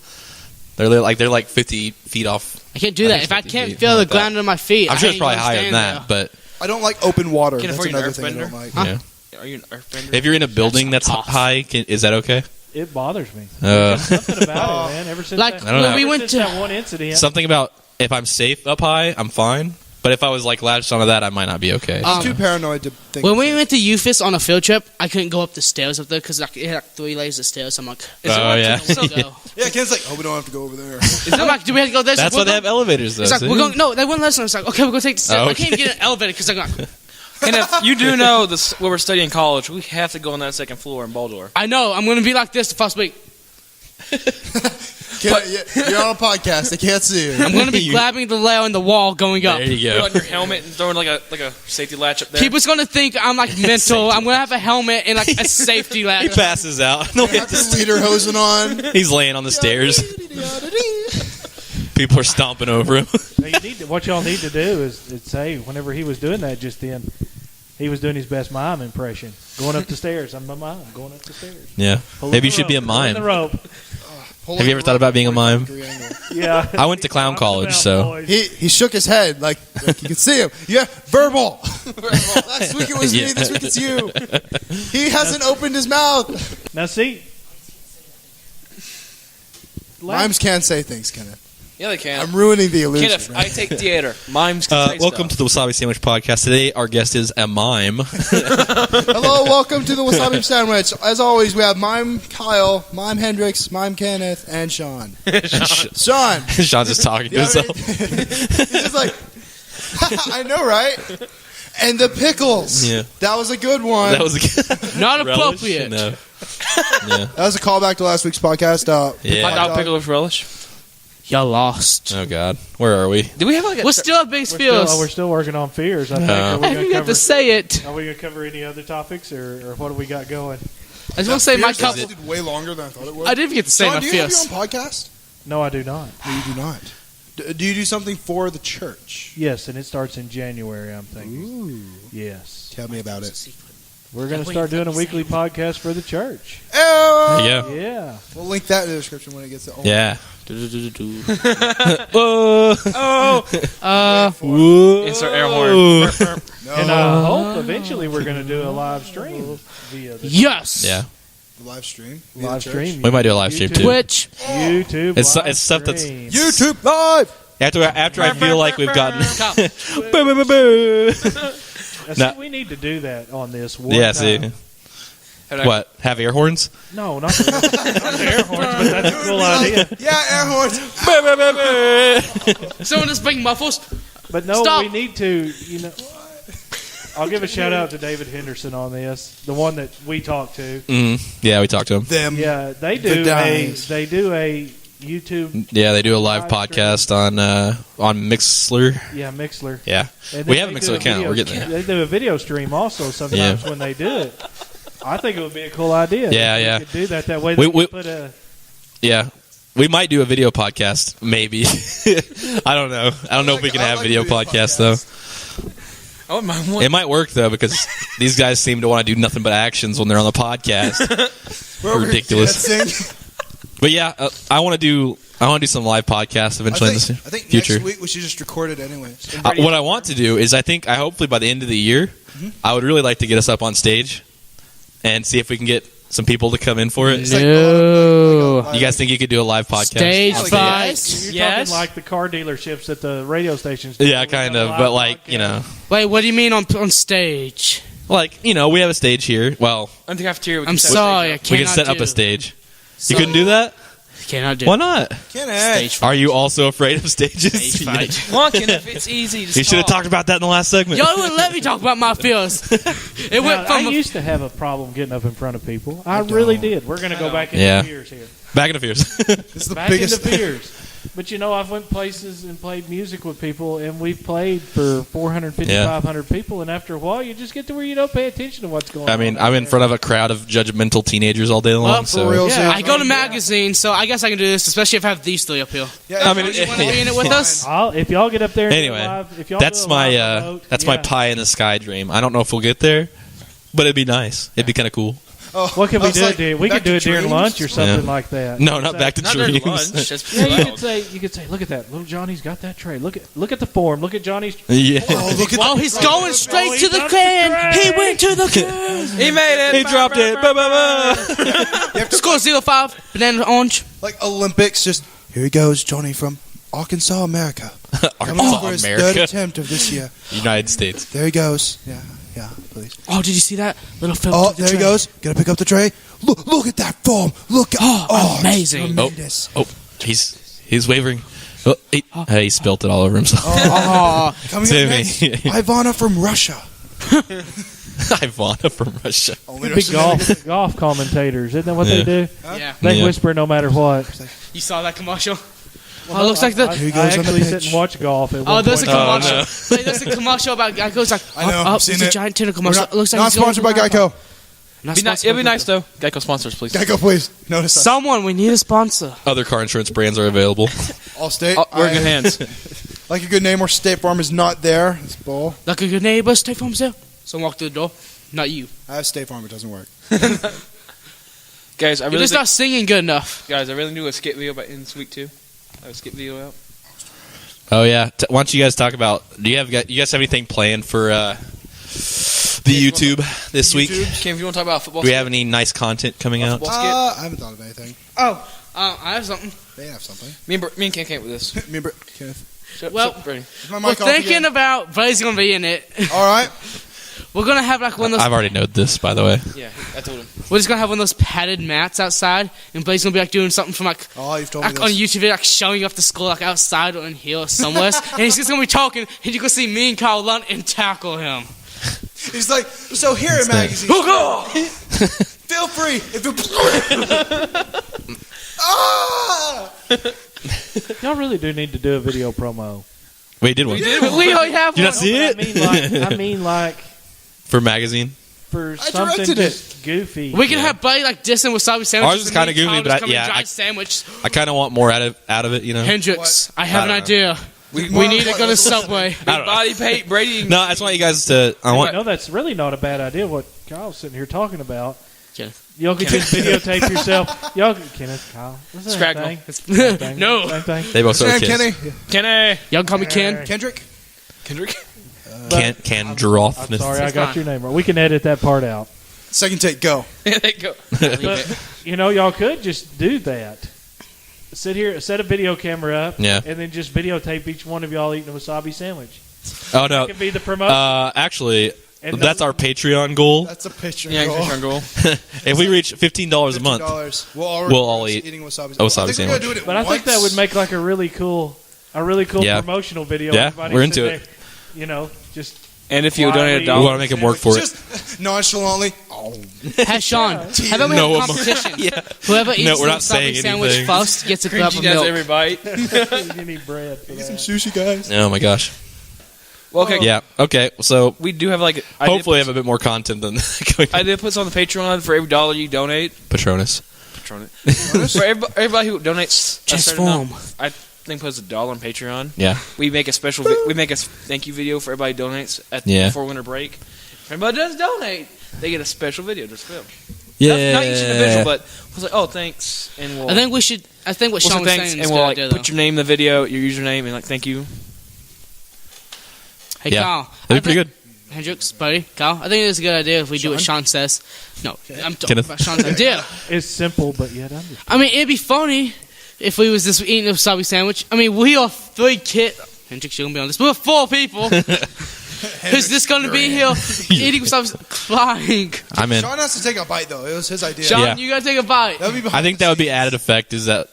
They're like 50 feet off. I can't do I that. think If I 50 can't feet, feel the like that. ground under my feet, I'm I sure it's ain't probably gonna higher than stand that, there. but I don't like open water. Can That's afford an another thing I don't earthbender? like. yeah. Are you an earthbender? If you're in a building that's tough. high, is that okay? It bothers me. Uh, There's something about it, man. Ever since Like, that, I don't know. when we ever went since to that one incident, Something about if I'm safe up high, I'm fine. But if I was like latched onto that, I might not be okay. I'm Um, too paranoid to think. when we went to UFIS on a field trip, I couldn't go up the stairs up there because like, it had like 3 layers of stairs. I'm like, Oh, yeah. Still go. Yeah, Ken's like, "Oh, we don't have to go over there." I'm like, do we have to go there? That's why they have elevators, though. It's like, see? we're going. No, they wouldn't listen. It's like, okay, we're going to take the stairs. Oh, I can't okay. even get an elevator because I'm like, And if you do know this, where we're studying college, we have to go on that second floor in Baldor. I know, I'm going to be like this the first week. You're on a podcast. They can't see you. I'm going to be grabbing the layer on the wall going up. There you Put go. on your helmet and throwing like a safety latch up there. People's going to think I'm like mental. I'm going to have a helmet and like a safety He latch. passes out. Have the leader hosing on. He's laying on the stairs. People are stomping over him. what y'all need to do is say, whenever he was doing that just then, he was doing his best mime impression. Going up the stairs. I'm a mime. Going up the stairs. Yeah. Pulling Maybe you the should be a rope, pulling mime. the rope. Have you ever thought about being a mime? Yeah. I went to clown college, so. He shook his head like you could see him. Yeah, verbal. Last week it was Yeah. me. This week it's you. He hasn't opened his mouth. Now see, Mimes can say things, Kenneth. Yeah, they can. I'm ruining the illusion. Kenneth, right? I take theater. Mimes can say Welcome stuff. to the Wasabi Sandwich Podcast. Today, our guest is a mime. Hello, welcome to the Wasabi Sandwich. As always, we have Mime Kyle, Mime Hendrix, Mime Kenneth, and Sean. Sean. Sean's just talking to You know what I himself. mean? He's just like, I know, right? And the pickles. Yeah. That was a good one. That was a good Not relish? appropriate. No. Yeah. That was a callback to last week's podcast. Yeah. Hot dog pickle with relish. You're lost. Oh, God. Where are we? Do we have like a? We're still at big feels. we're still working on fears. I think. Uh, Are we I gonna didn't get cover? to say it. Are we gonna cover any other topics, or what do we got going? I just want to say my cup. Lasted way longer than I thought it would. I didn't get to say Sean, my do you have fears. your own podcast? No, I do not. No, you do not. Do you do something for the church? Yes, and it starts in January. I'm thinking. Ooh. Yes, Tell me about it. we're gonna Wait, start doing a let me weekly podcast for the church. Oh! Yeah. Yeah. We'll link that in the description when it gets to Yeah. Insert air horn. No. And I hope eventually we're gonna do a live stream via the Yes. Yeah. The live stream. live stream. We might do a live stream, YouTube. too. Twitch. YouTube. It's live stuff that's- stream. YouTube live. After I feel like we've gotten. Cup. Now, No. see, we need to do that on this one Yeah, time. see. What? Have air horns? No, not the, not the air horns, but that's a cool idea. Yeah, air horns. Someone just bring muffles. But no, Stop. we need to, I'll give a shout out to David Henderson on this, the one that we talked to. Yeah, we talked to him. Them. Yeah, they The do dimes. a YouTube, Yeah, they do a live Live podcast on Mixler. Mixler. Yeah. And We then have a they Mixler do account. video- We're getting there. They do a video stream also sometimes when they do it. I think it would be a cool idea. Yeah, if we yeah. could do that way. We- They we- could put a Yeah. We might do a video podcast, maybe. I don't know. I don't know if we can have video podcasts, though. I wouldn't mind one. It might work, though, because these guys seem to want to do nothing but actions when they're on the podcast. We're over here Ridiculous. dancing. But yeah, I want to do some live podcasts eventually in the I think future. next week we should just record it anyways. What I want to do is I hopefully by the end of the year, I would really like to get us up on stage and see if we can get some people to come in for it? No. You guys think you could do a live podcast? Stage Like, fight. You're Yes. talking like the car dealerships at the radio stations. do. Yeah, We kind got a of. live But like, podcast. Wait, what do you mean on stage? like we have a stage here. Well, In the cafeteria. We I'm can set sorry, I stage up. we cannot can set up do. a stage. You couldn't do that? Cannot do. Why not? Stage fight. Are you also afraid of stages? Stage fight. Come on, Kenneth, it's easy. Just You should have talk. talked about that in the last segment. Y'all wouldn't let me talk about my fears. It Now, went I from used to have a problem getting up in front of people. I really did. We're going to go back into Yeah. fears here. Back into fears. This is the Back biggest. into fears. But I've went places and played music with people, and we've played for 450, Yeah. 500 people, and after a while, you just get to where you don't pay attention to what's going on. I mean, I'm in front of a crowd of judgmental teenagers all day long. Well, so for real. Yeah, I go to magazines, so I guess I can do this, especially if I have these three up here. Yeah, I mean, You want to be in it with us? If y'all get up there and do Anyway, live, if y'all that's do a my live remote, that's my yeah. pie in the sky dream. I don't know if we'll get there, but it'd be nice. It'd be kind of cool. What can I we was do? like, We back could do to it during dreams? lunch or something Yeah. like that. No, You not could back to Not during dreams. lunch. That's say- Yeah, wild. you could say, look at that, little Johnny's got that tray. Look at the form. Look at Johnny's. Yeah. Oh, look at Well, he's going straight to the can. He went to the can. He made it. He dropped it. Ba, ba, ba. You have to Score 0-5. Banana orange. like Olympics. Just here he goes, Johnny from Arkansas, America. Coming up for his third America. attempt of this year. United States. There he goes. Yeah, please. Oh, did you see that little film? Oh, to the there he tray? goes. Gonna pick up the tray. Look at that form. Look. Oh, amazing. Tremendous. Oh, he's wavering. Oh, he spilt it all over himself. Oh, Coming Timmy. up next, Ivana from Russia. Ivana from Russia. Only Big golf commentators. Isn't that what Yeah. they do? yeah. They Yeah. whisper no matter what. You saw that commercial? Oh, it looks like the. Here he I goes on the actually sit pitch. and watch golf. At Oh, one there's a point. commercial. no. Wait, there's a commercial about. It goes like. I know, Up, I've seen it's a it. giant tin We're commercial. not, It looks like not he's going sponsored by to the Geico. Not It'd sponsored be by nice though. Geico sponsors, please. Geico, please. Notice us. Someone, we need a sponsor. Other car insurance brands are available. Allstate. Oh, we're in good hands. Like a good name or State Farm is not there. It's bull. Like a good neighbor, stay for himself. Someone walk through the door. Not you. I have State Farm. It doesn't work. Guys, I You're really just not singing good enough. knew a skit video by in this week too. I have a skit video out. Oh yeah. Why don't you guys talk about? Do you guys have anything planned for the YouTube this week? Cam, if you want to talk about football, Do we have any nice content coming out? football skit? I haven't thought of anything. Oh, I have something. They have something. Me and Cam came with this. Me and Kenneth. Well, Brady. Is my We're mic off thinking again? about Brady's gonna be in it. All right. We're gonna have like one of those. I've already known this, by the way. Yeah, I told him. We're just gonna have one of those padded mats outside, and Brady's gonna be like doing something from like. Oh, you've told me Like on this. YouTube, like showing off the school, like outside or in here or somewhere, and he's just gonna be talking, and you can see me and Kyle run and tackle him. He's like, so here in magazine. Feel free. If you ah! Y'all really do need to do a video promo. Wait, did one We already have You one. not see it? I mean like for magazine? for I something directed it. just goofy. We can have Buddy like dissing wasabi sandwiches. Ours is and kinda me and goofy, Kyle but just I- come and yeah, giant I- sandwich. I kind of want more out of it, you know. Hendrix, I have I an don't know. idea. We need to go to Subway. Big body paint, Brady. No, I just want you guys to. I want. No, that's really not a bad idea. What Kyle's sitting here talking about. Kenneth. Y'all can just videotape yourself. Y'all, Kenneth, Kyle, what's that Scraggle. thing? It's- Thing? no. Same thing. They both start Sam with kids. Kenny. Kenny. Y'all can call me Ken. Kendrick. Kendrick. I'm Kendroff. sorry, I It's got fine. your name wrong. We can edit that part out. Second take. Go. There you go. But y'all could just do that. Sit here, set a video camera up, Yeah. and then just videotape each one of y'all eating a wasabi sandwich. Oh no. That could be the promotion. Actually, And that's our Patreon goal. That's a picture. Yeah, goal. Patreon goal. If we reach $15 a month, $15. We'll all eat eating wasabi. a wasabi I think we're gonna sandwich. do it at But I think that once. would make like a really cool Yeah. promotional video. Yeah, Everybody we're sit into there, it. Just And if you Why donate we- a we dollar, want to make him work for it. Just nonchalantly. Oh, Hey, Sean, how about we No, have a competition? Yeah. Whoever eats No, we're the not saying wasabi sandwich anything. first gets a cup cringy of does milk. every bite. you need bread for some that. sushi, guys. Oh my gosh. Well, okay. Yeah. Okay. So We do have like. hopefully, I have a bit more content than going I did put on the Patreon for every dollar you donate. Patronus. For everybody who donates a certain Transform. amount, I think puts $1 on Patreon. Yeah. We make a special. We make a thank you video for everybody who donates Yeah. before winter break. If everybody does donate, they get a special video just film. Yeah. Not each individual, but I was like, oh, thanks, and we'll. I think what we'll Sean say was thanks, saying and is a we'll good like idea, put your name in the video, your username, and like thank you. Hey, Yeah. Kyle. That'd be pretty good. Hendrix, buddy, Kyle, I think it's a good idea if we do what Sean says. No, I'm talking Kenneth. about Sean's idea. It's simple, but yet understandable. I mean, it'd be funny if we was just eating a wasabi sandwich. I mean, we are 3 kids. Hendrix, you're going to be on this. We're 4 people. Who's this going to be here eating wasabi, crying? I'm in. Sean has to take a bite though. It was his idea. Sean, Yeah. you got to take a bite. That would be behind I think that would be added effect. Is that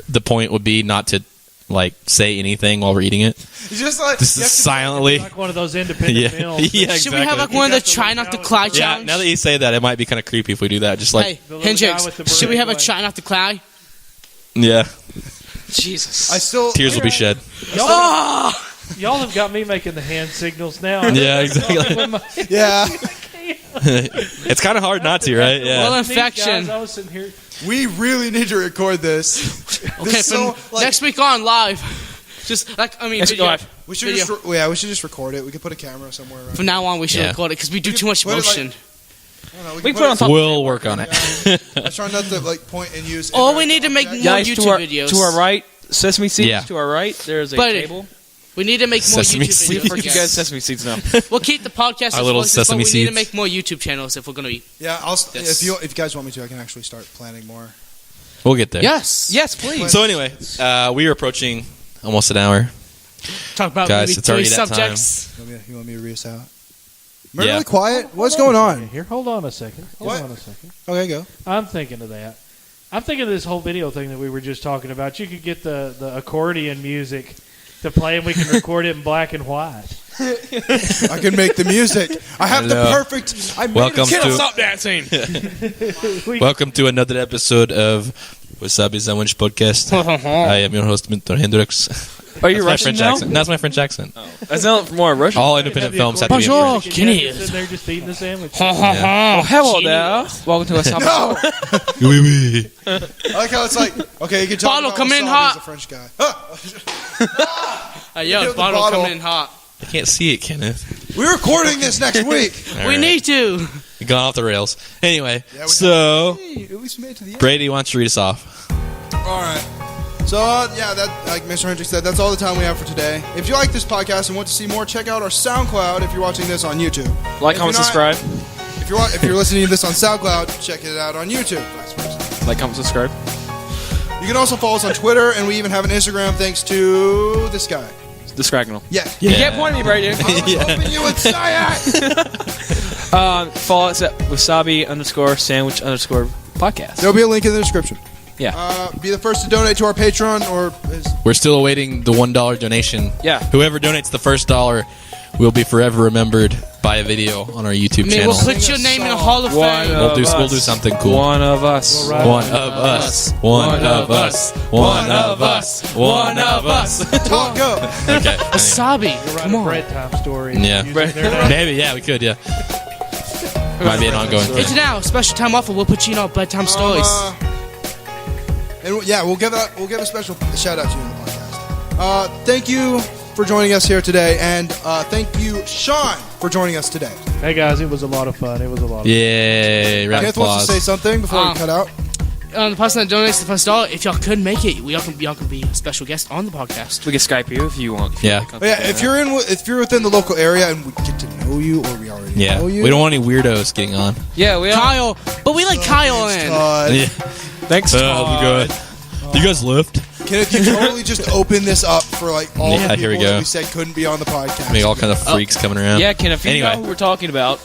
the point would be not to like say anything while we're eating it? It's just like Just you have to- silently. Like one of those independent Yeah. films. Yeah, Should we have like exactly. one of the got the try one not to now cry with- Yeah, challenge? now that you say that, it might be kind of creepy if we do that. Just like, Hey, The little guy Hendrix, with the should we have a bird try not to cry? yeah, Jesus. I still tears will be shed. Oh! Y'all have got me making the hand signals now. Yeah, exactly. yeah. It's kind of hard not to, right? Well, Yeah. infection. Guys, I was sitting here. We really need to record this. Okay, This is so, from like- next week on live. Just like Let's video. go live. We should Video. just we should just record it. We could put a camera somewhere around. From now on, we should Yeah. record it because we do too much put it, like- motion. I don't know, We can put it on top. We'll work on it. I'm trying not to like point and use. Or we need to make object. more Guys, YouTube to our, videos. to our right, sesame seeds. Yeah. To our right, there's a Buddy. table. We need to make more Sesame YouTube seeds. videos. For you guys, sesame seeds now. We'll keep the podcast Our as little voices, but sesame we need to seeds. make more YouTube channels if we're going to be. Yeah, Yes. if you guys want me to, I can actually start planning more. We'll get there. Yes. Yes, please. So anyway, we are approaching almost an hour. Talk about Guys, maybe it's 3 already that subjects. You want me to read us out? Am I Yeah. really quiet? What's going on? Here, hold on a second. Hold What? on a second. Okay, go. I'm thinking of that. I'm thinking of this whole video thing that we were just talking about. You could get the accordion music to play, and we can record it in black and white. I can make the music. I have the Hello. perfect. I made Welcome it. Kiddo, to- stop dancing. Welcome to another episode of Wasabi Sandwich Podcast. I am your host, Mr. Hendrix. Are you That's my Russian French now? accent. That's my French accent. That's not more Russian. All independent films have to be in Bonjour. French. Kenny. Sitting there just eating the sandwich. Oh, hello there. Welcome to Wasabi. No. Oui, oui. I like how it's like. Okay, you can talk Bottle about come in wasabi hot. as a French guy. Huh. Hey, Yo, yo, the bottle bottle. coming in hot. I can't see it, Kenneth. We're recording this next week. All We right. need to. We've gone off the rails. Anyway, Yeah, we so Hey, at least we made it to the end. Brady wants to read us off. All right. So, yeah, that like Mr. Hendricks said, that's all the time we have for today. If you like this podcast and want to see more, check out our SoundCloud if you're watching this on YouTube. Like, If comment, you're subscribe. If you're listening to this on SoundCloud, check it out on YouTube. Vice versa. Like, comment, subscribe. You can also follow us on Twitter, and we even have an Instagram thanks to this guy. The Scragnal. Yeah. You can't point at me, Brady. I was hoping you would say it. Follow us at wasabi_sandwich_podcast. There'll be a link in the description. Yeah. Be the first to donate to our Patreon, or We're still awaiting the $1 donation. Yeah. Whoever donates the first $1 will be forever remembered by a video on our YouTube I mean, channel. we'll put your name in the Hall of One Fame. of We'll do something cool. One of us. We'll write- One of us. One of us. One of us. One of us. talk go. Okay. Wasabi. We'll write Come a on. Breadtime Story. Yeah. using their name. Maybe, yeah, we could, yeah. Might be an ongoing It's thing. now special time offer. We'll put you in our bedtime stories. And yeah, we'll give a special shout out to you in the podcast. Thank you for joining us here today, and thank you, Sean, for joining us today. Hey guys, it was a lot of fun. It was a lot of fun. Yay. Round of Kenneth wants to say applause. something before we Um, cut out. The person that donates the first $1, if y'all could make it, y'all can be a special guest on the podcast. We can Skype you if you want. Yeah. But yeah, if you're within the local area and we get to know you, or we already Yeah. know you, We don't want any weirdos getting on. Yeah, we are. Kyle, but we like Kyle in. Yeah. Thanks, Todd. good. You guys left? Kenneth, you totally just opened this up for like all Yeah, the here we people that go. we said couldn't be on the podcast. Make all kind of freaks coming around. Yeah, Ken, if you Anyway. know who we're talking about.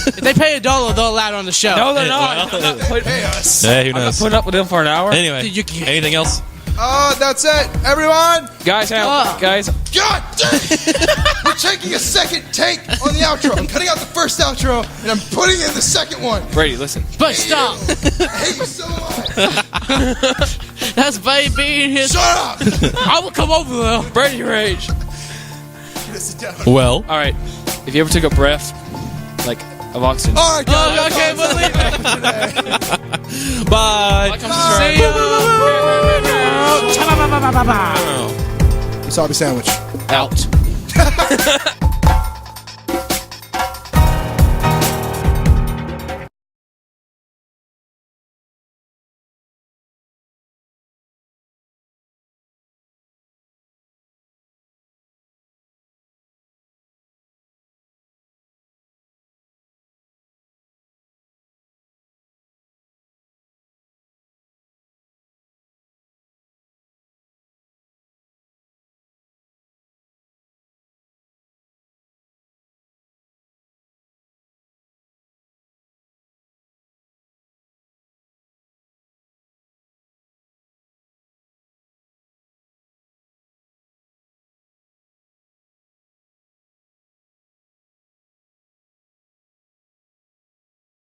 If they pay $1, they're allowed on the show. No, they're not. Well, Hey us. yeah, who I'm not knows? putting up with them for an hour. Anyway, Dude, you can't. anything else? That's it, everyone. Guys, guys. God dang! We're taking a second take on the outro. I'm cutting out the first outro and I'm putting in the second one. Brady, listen. But stop. I hate you so much. That's baby in his. Shut up. I will come over there. Brady rage. Sit down. Well, All right. If you ever took a breath, like of oxygen. All right, guys. Oh, okay, we'll leave it. bye. Like, I'm sorry. See ya. Wasabi sandwich. Out.